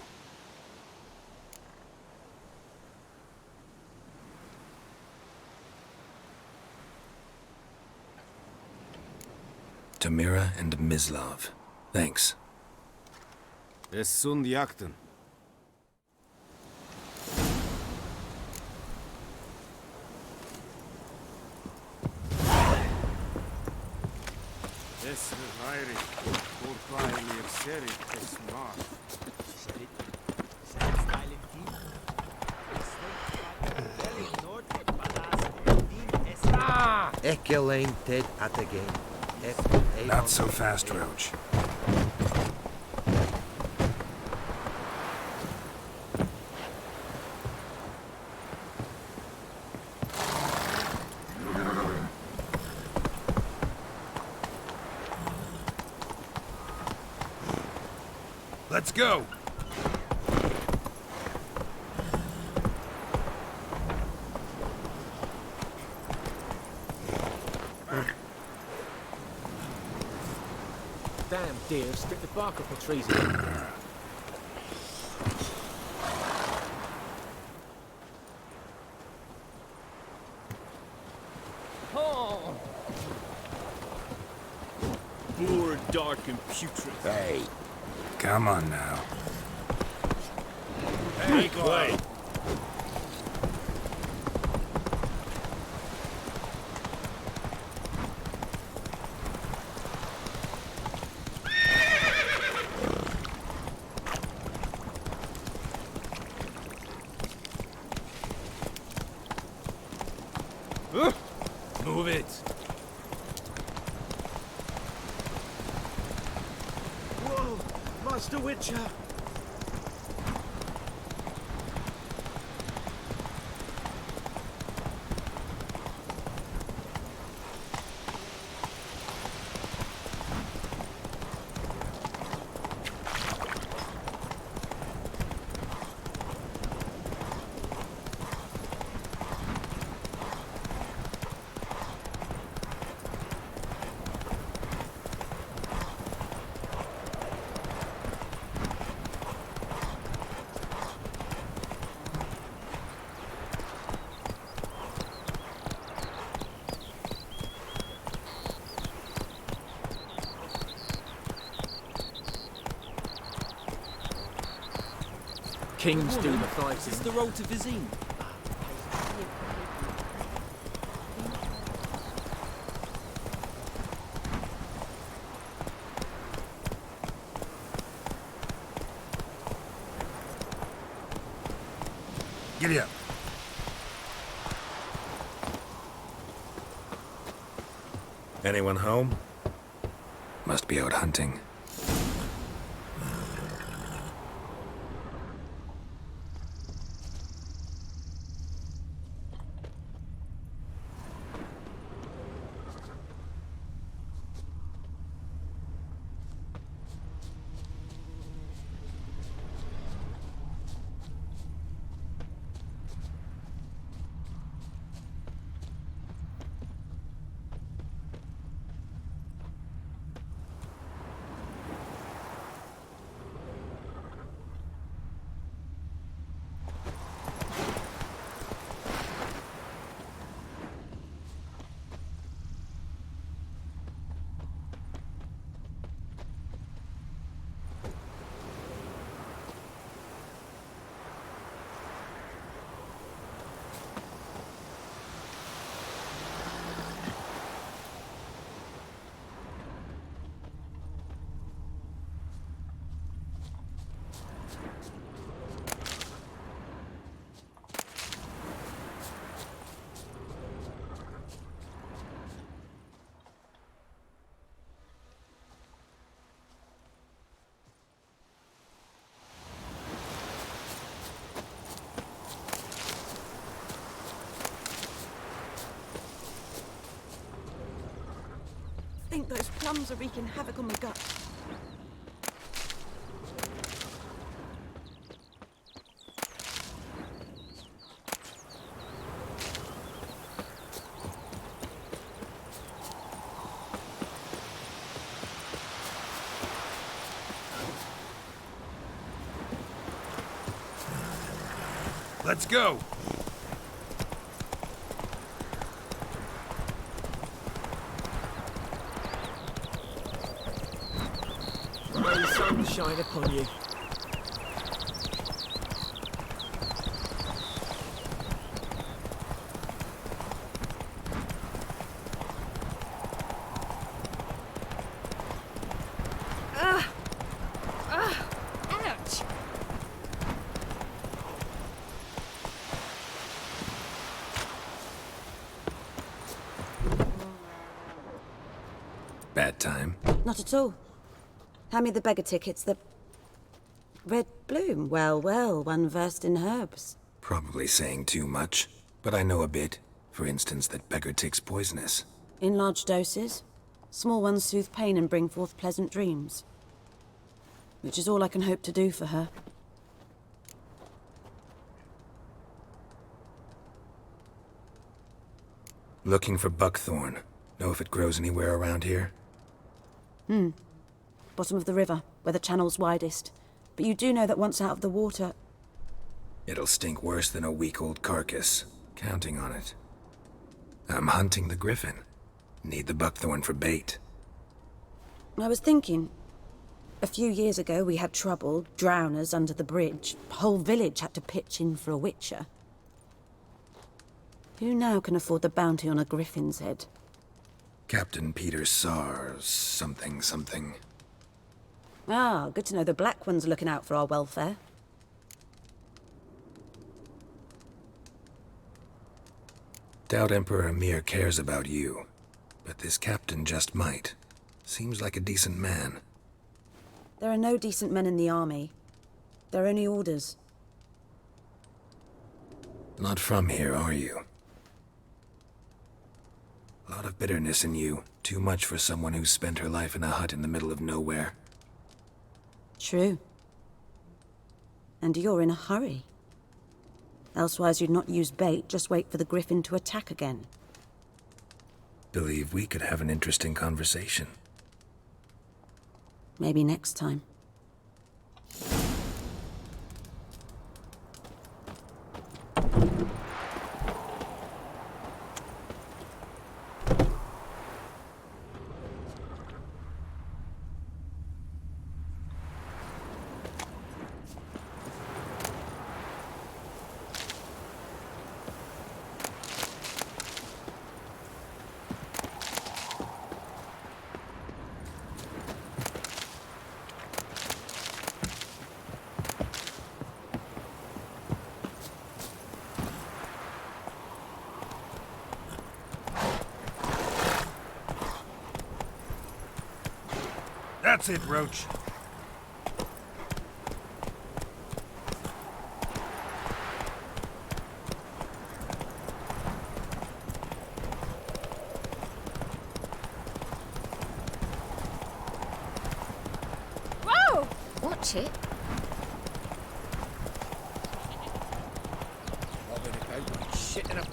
Tamira and Mislav. Thanks. Es sunt jakten. Es vairi, kurpai mir seri es mar. Ekelain ted at again. Not so fast, Roach. Let's go! Damn deer, strip the bark off the trees again. Oh. Boar dark and putrid. Hey. Come on now. Hey, Clay! Move it. Whoa! Master Witcher! Kings do the fighting. It's the road to Vizine. Giddy up. Anyone home? Must be out hunting. I think those plums are wreaking havoc on my gut. Let's go! May the sun shine upon you. Ouch! Bad time. Not at all. Hand me the beggar tickets, the... Red bloom. Well, well, one versed in herbs. Probably saying too much, but I know a bit. For instance, that beggar tick's poisonous. In large doses. Small ones soothe pain and bring forth pleasant dreams. Which is all I can hope to do for her. Looking for buckthorn. Know if it grows anywhere around here? Bottom of the river, where the channel's widest. But you do know that once out of the water... It'll stink worse than a week-old carcass. Counting on it. I'm hunting the griffin. Need the buckthorn for bait. I was thinking... A few years ago we had trouble, drowners under the bridge. Whole village had to pitch in for a witcher. Who now can afford the bounty on a griffin's head? Captain Peter Sars, something. Ah, good to know the Black One's looking out for our welfare. Doubt Emperor Emir cares about you, but this captain just might. Seems like a decent man. There are no decent men in the army. There are only orders. Not from here, are you? A lot of bitterness in you. Too much for someone who's spent her life in a hut in the middle of nowhere. True. And you're in a hurry. Elsewise you'd not use bait, just wait for the griffin to attack again. Believe we could have an interesting conversation. Maybe next time. That's it, Roach. Whoa! Watch it. Shitting up.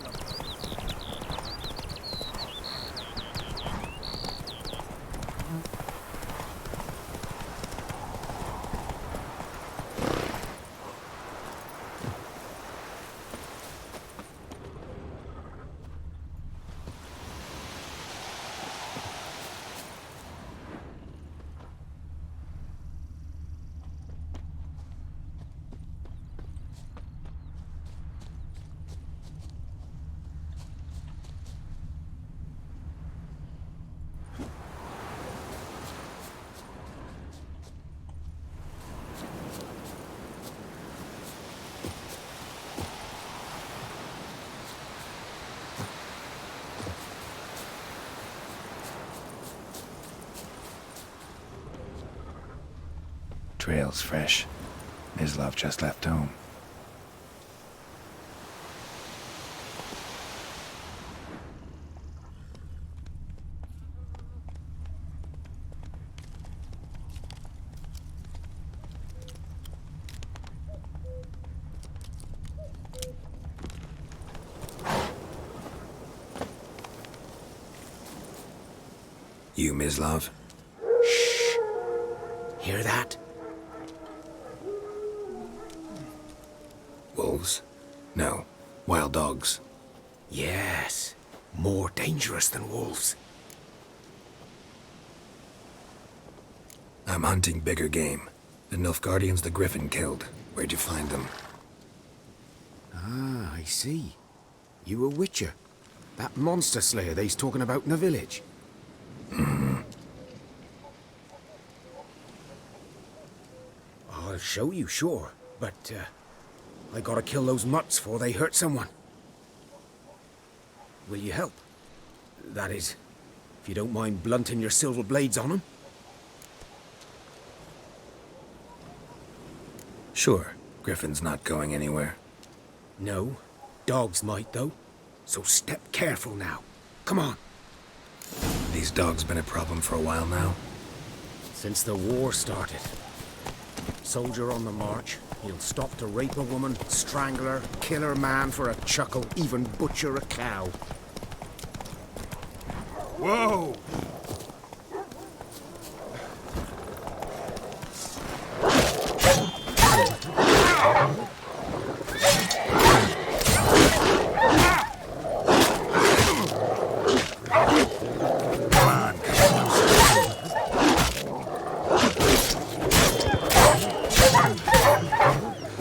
Trail's fresh. Mislav just left home. You, Mislav? Shh. Hear that? Wolves? No, wild dogs. Yes, more dangerous than wolves. I'm hunting bigger game. The Nilfgaardians the Griffin killed. Where'd you find them? Ah, I see. You a witcher. That monster slayer they's talking about in the village. I'll show you, sure. But, I gotta kill those mutts before they hurt someone. Will you help? That is, if you don't mind blunting your silver blades on them. Sure. Griffin's not going anywhere. No. Dogs might, though. So step careful now. Come on. These dogs been a problem for a while now? Since the war started. Soldier on the march. He'll stop to rape a woman, strangle her, kill her man for a chuckle, even butcher a cow. Whoa!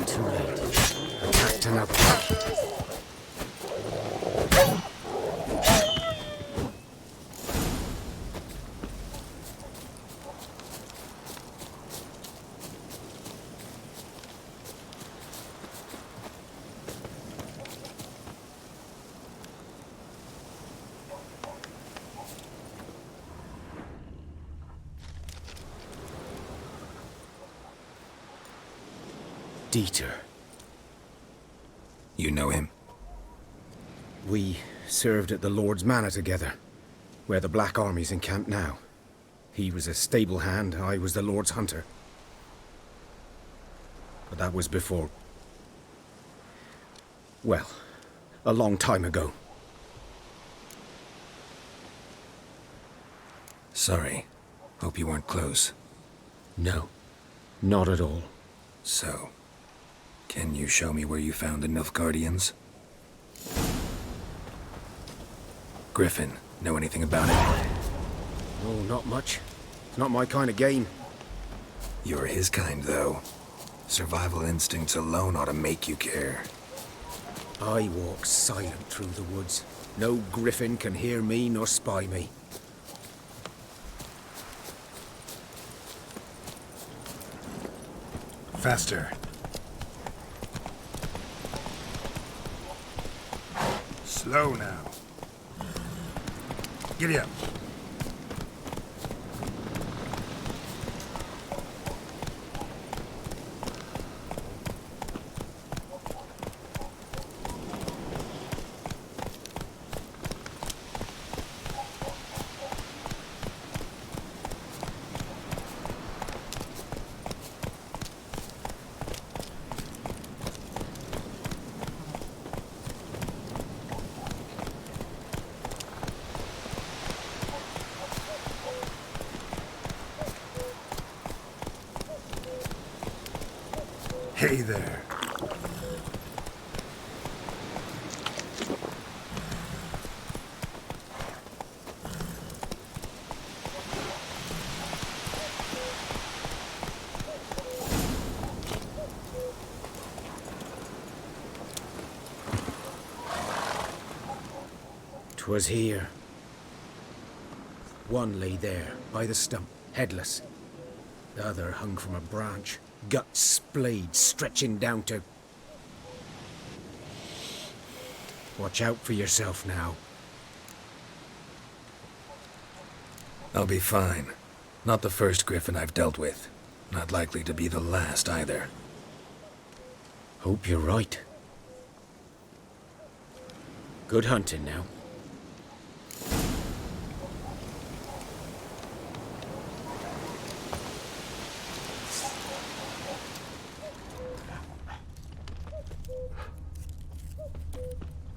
Too late. Attacked another. Dieter. You know him? We served at the Lord's Manor together, where the Black Army's encamped now. He was a stable hand, I was the Lord's hunter. But that was before... well, a long time ago. Sorry. Hope you weren't close. No, not at all. So, can you show me where you found the Nilfgaardians? Griffin, know anything about it? Oh, not much. It's not my kind of game. You're his kind, though. Survival instincts alone ought to make you care. I walk silent through the woods. No griffin can hear me nor spy me. Faster. Slow now. Giddy up. Hey there. "'Twas here. One lay there, by the stump, headless. The other hung from a branch, guts splayed, stretching down to... Watch out for yourself now. I'll be fine. Not the first Griffin I've dealt with. Not likely to be the last, either. Hope you're right. Good hunting now.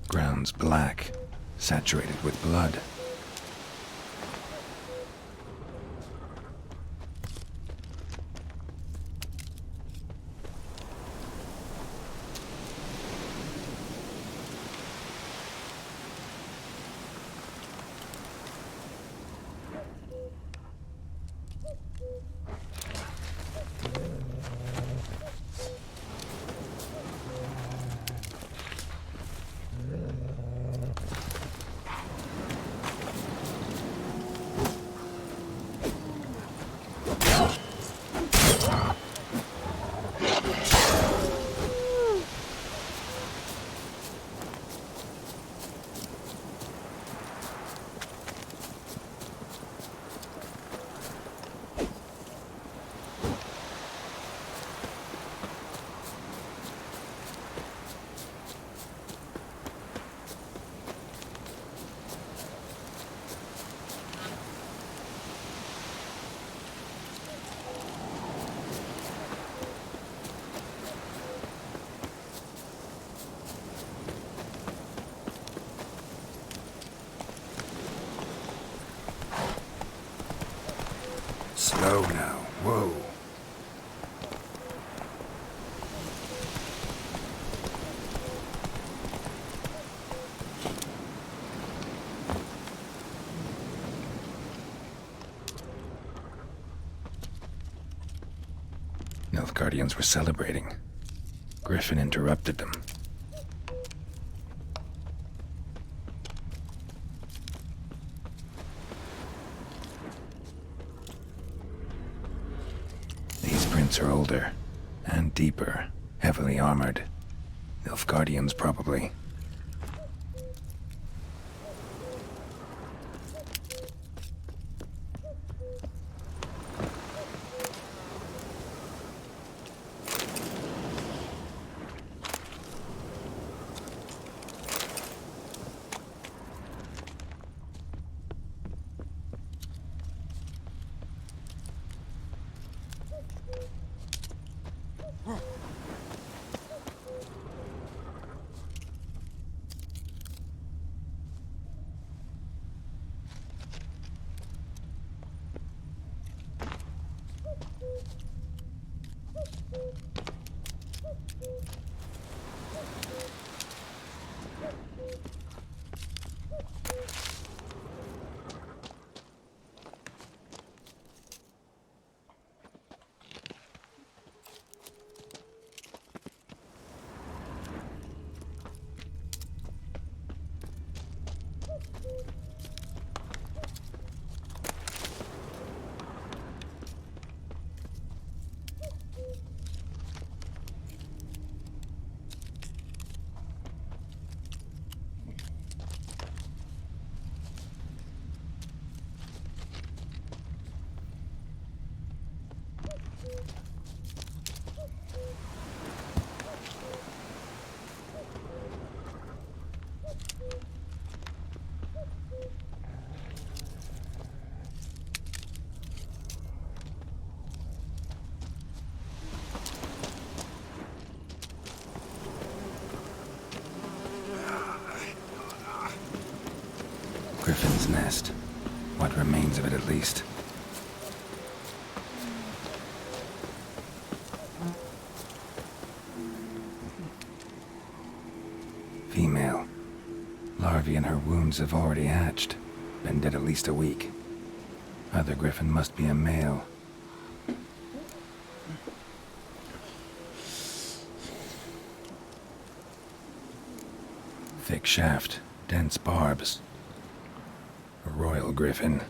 Ground's black, saturated with blood. Go now. Whoa. Nilfgaardians were celebrating. Griffin interrupted them. These prints are older and deeper, heavily armored. Nilfgaardians, probably. Griffin's nest. What remains of it, at least. Female. Larvae in her wounds have already hatched. Been dead at least a week. Other griffin must be a male. Thick shaft, dense barbs. A royal griffin.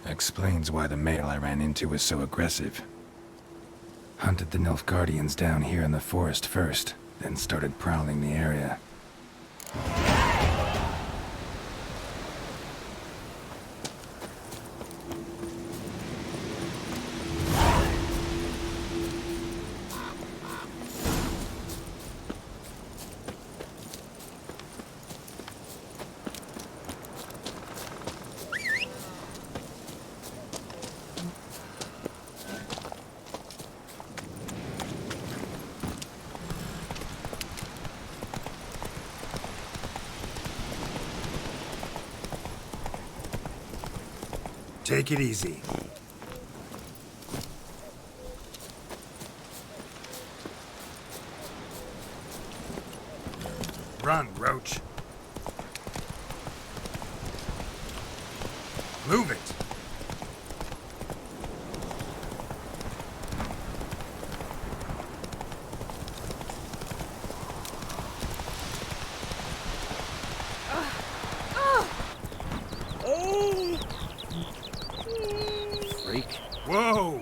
Explains why the male I ran into was so aggressive. Hunted the Nilfgaardians down here in the forest first, then started prowling the area. Take it easy. Run, Roach. Move it. Freak. Whoa!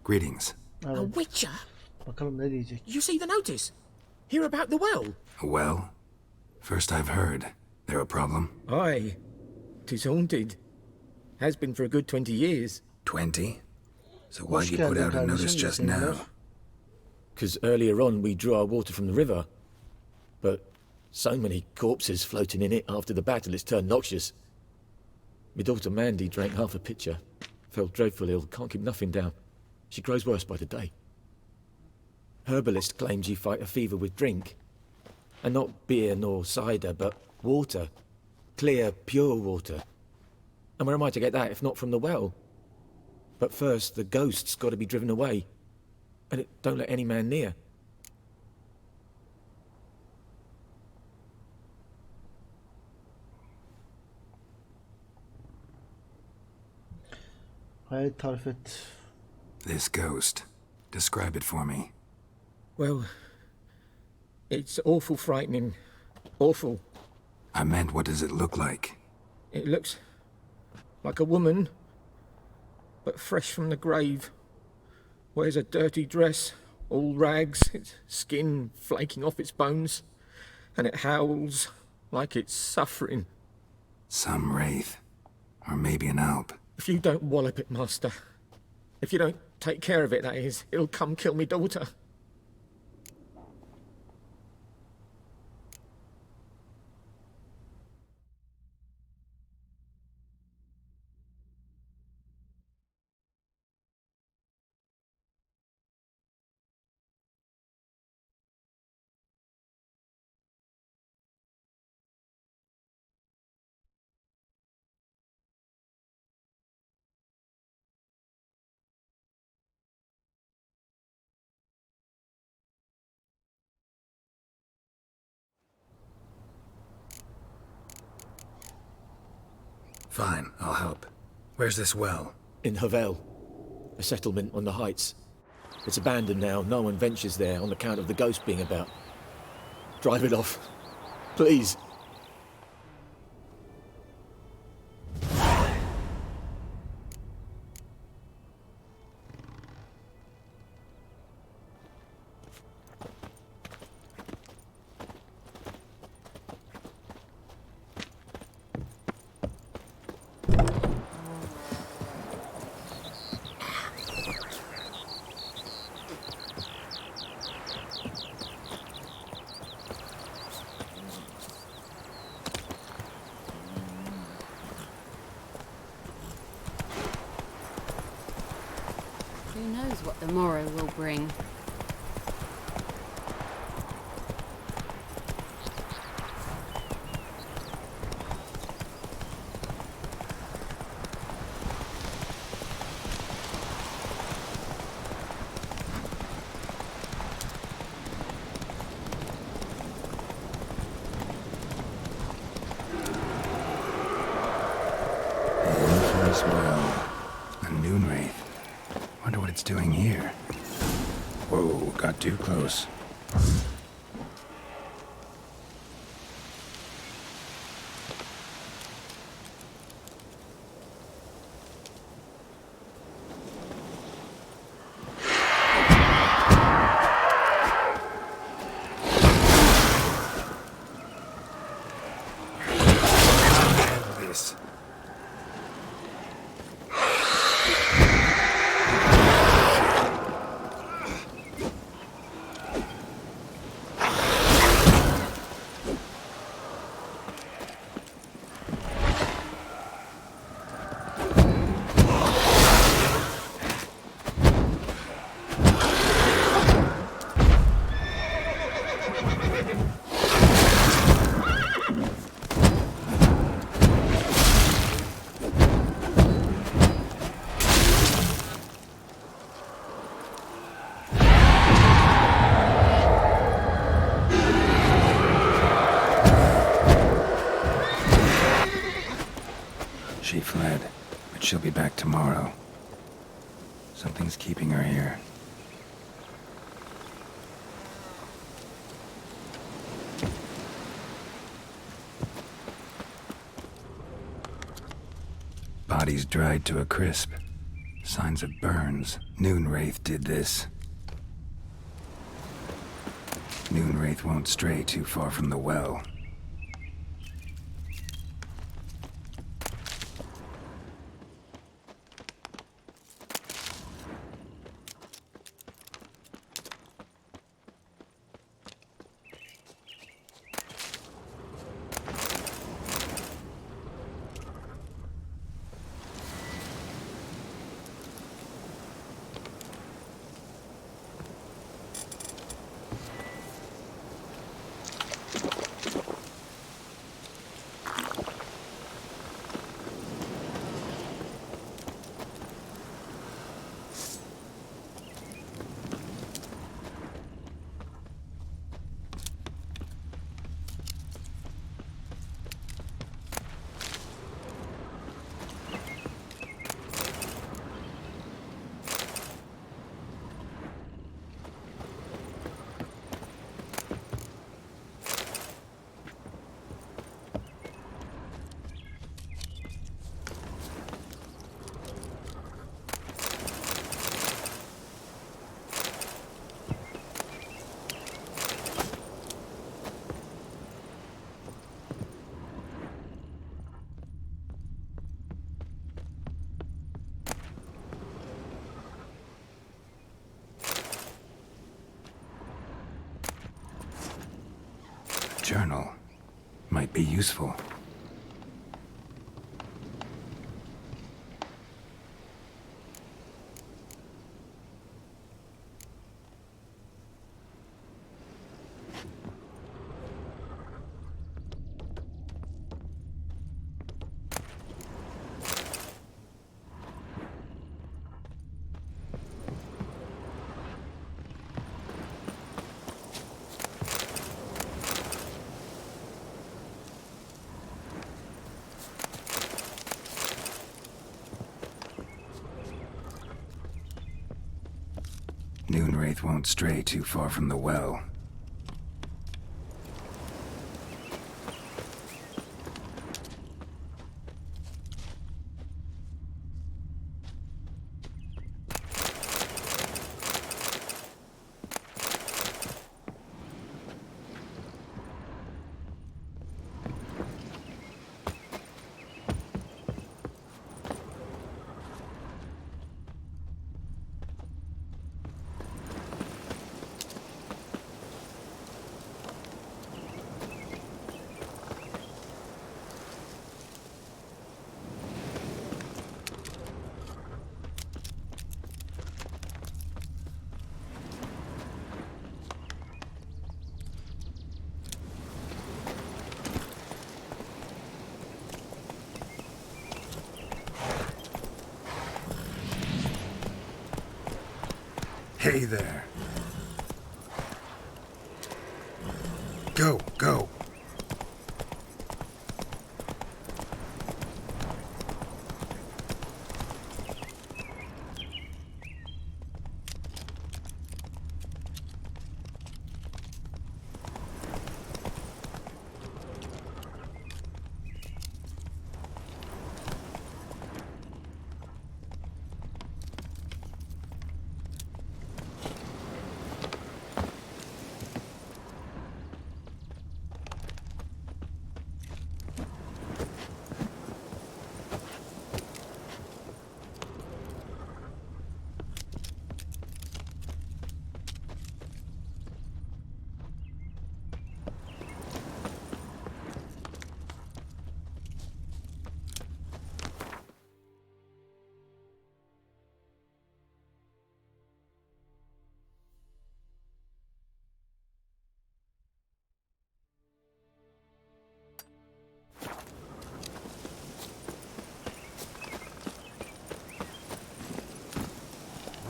Greetings. A witcher? Bakalım ne diyecek. You see the notice? Hear about the well? A well? First I've heard. There a problem? Aye. 'Tis haunted. Has been for a good 20 years. 20? So why'd you put out a notice just now? Because earlier on we drew our water from the river. But so many corpses floating in it after the battle it's turned noxious. My daughter Mandy drank half a pitcher. Fell dreadful ill, can't keep nothing down. She grows worse by the day. Herbalist claims you fight a fever with drink. And not beer nor cider, but water. Clear, pure water. And where am I to get that if not from the well? But first, the ghost's got to be driven away. And it don't let any man near. Hayır, tarif et. This ghost. Describe it for me. Well, it's awful frightening. Awful. I meant, what does it look like? It looks like a woman, but fresh from the grave. Wears a dirty dress, all rags, its skin flaking off its bones, and it howls like it's suffering. Some wraith. Or maybe an alp. If you don't wallop it, Master, if you don't take care of it, that is, it'll come kill me daughter. Fine, I'll help. Where's this well? In Havel, a settlement on the heights. It's abandoned now, no one ventures there on account of the ghost being about. Drive it off, please. Who knows what the morrow will bring? As well. A noon wraith. Wonder what it's doing here. Whoa, got too close. This. She fled, but she'll be back tomorrow. Something's keeping her here. Body's dried to a crisp. Signs of burns. Noon wraith did this. Noon wraith won't stray too far from the well. journal. Might be useful. Noonwraith won't stray too far from the well. Hey there. Go, go.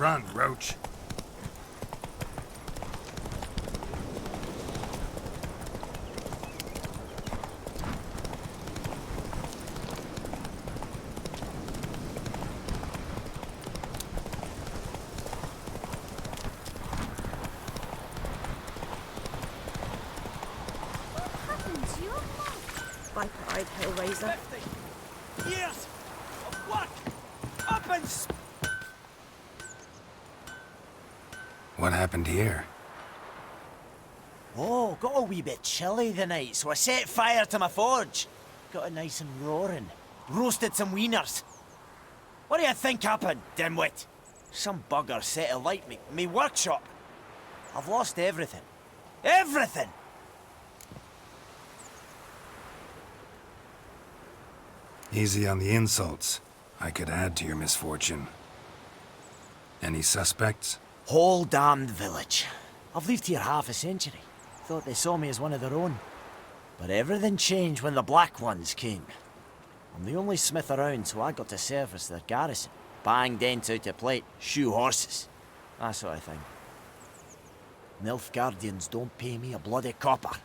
Run, Roach. Viper-eyed Hellraiser. Yes! What? Up and What happened here? Oh, got a wee bit chilly the night, so I set fire to my forge. Got it nice and roaring. Roasted some wieners. What do you think happened, dimwit? Some bugger set alight me workshop. I've lost everything. Everything! Easy on the insults. I could add to your misfortune. Any suspects? Whole damned village. I've lived here half a century. Thought they saw me as one of their own. But everything changed when the Black Ones came. I'm the only smith around, so I got to service their garrison. Bang dents out of plate, shoe horses. That sort of thing. Nilfgaardians don't pay me a bloody copper.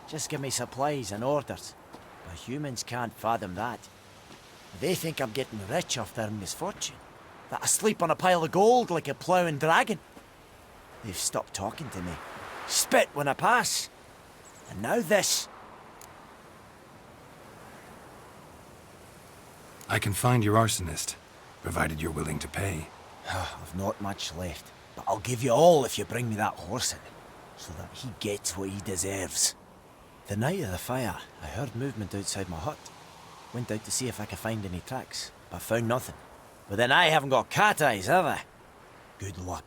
Just give me supplies and orders. But humans can't fathom that. They think I'm getting rich off their misfortune. That I sleep on a pile of gold like a ploughing dragon. They've stopped talking to me. Spit when I pass. And now this. I can find your arsonist, provided you're willing to pay. I've not much left, but I'll give you all if you bring me that horse in, so that he gets what he deserves. The night of the fire, I heard movement outside my hut. Went out to see if I could find any tracks, but found nothing. But then I haven't got cat eyes, have I? Good luck.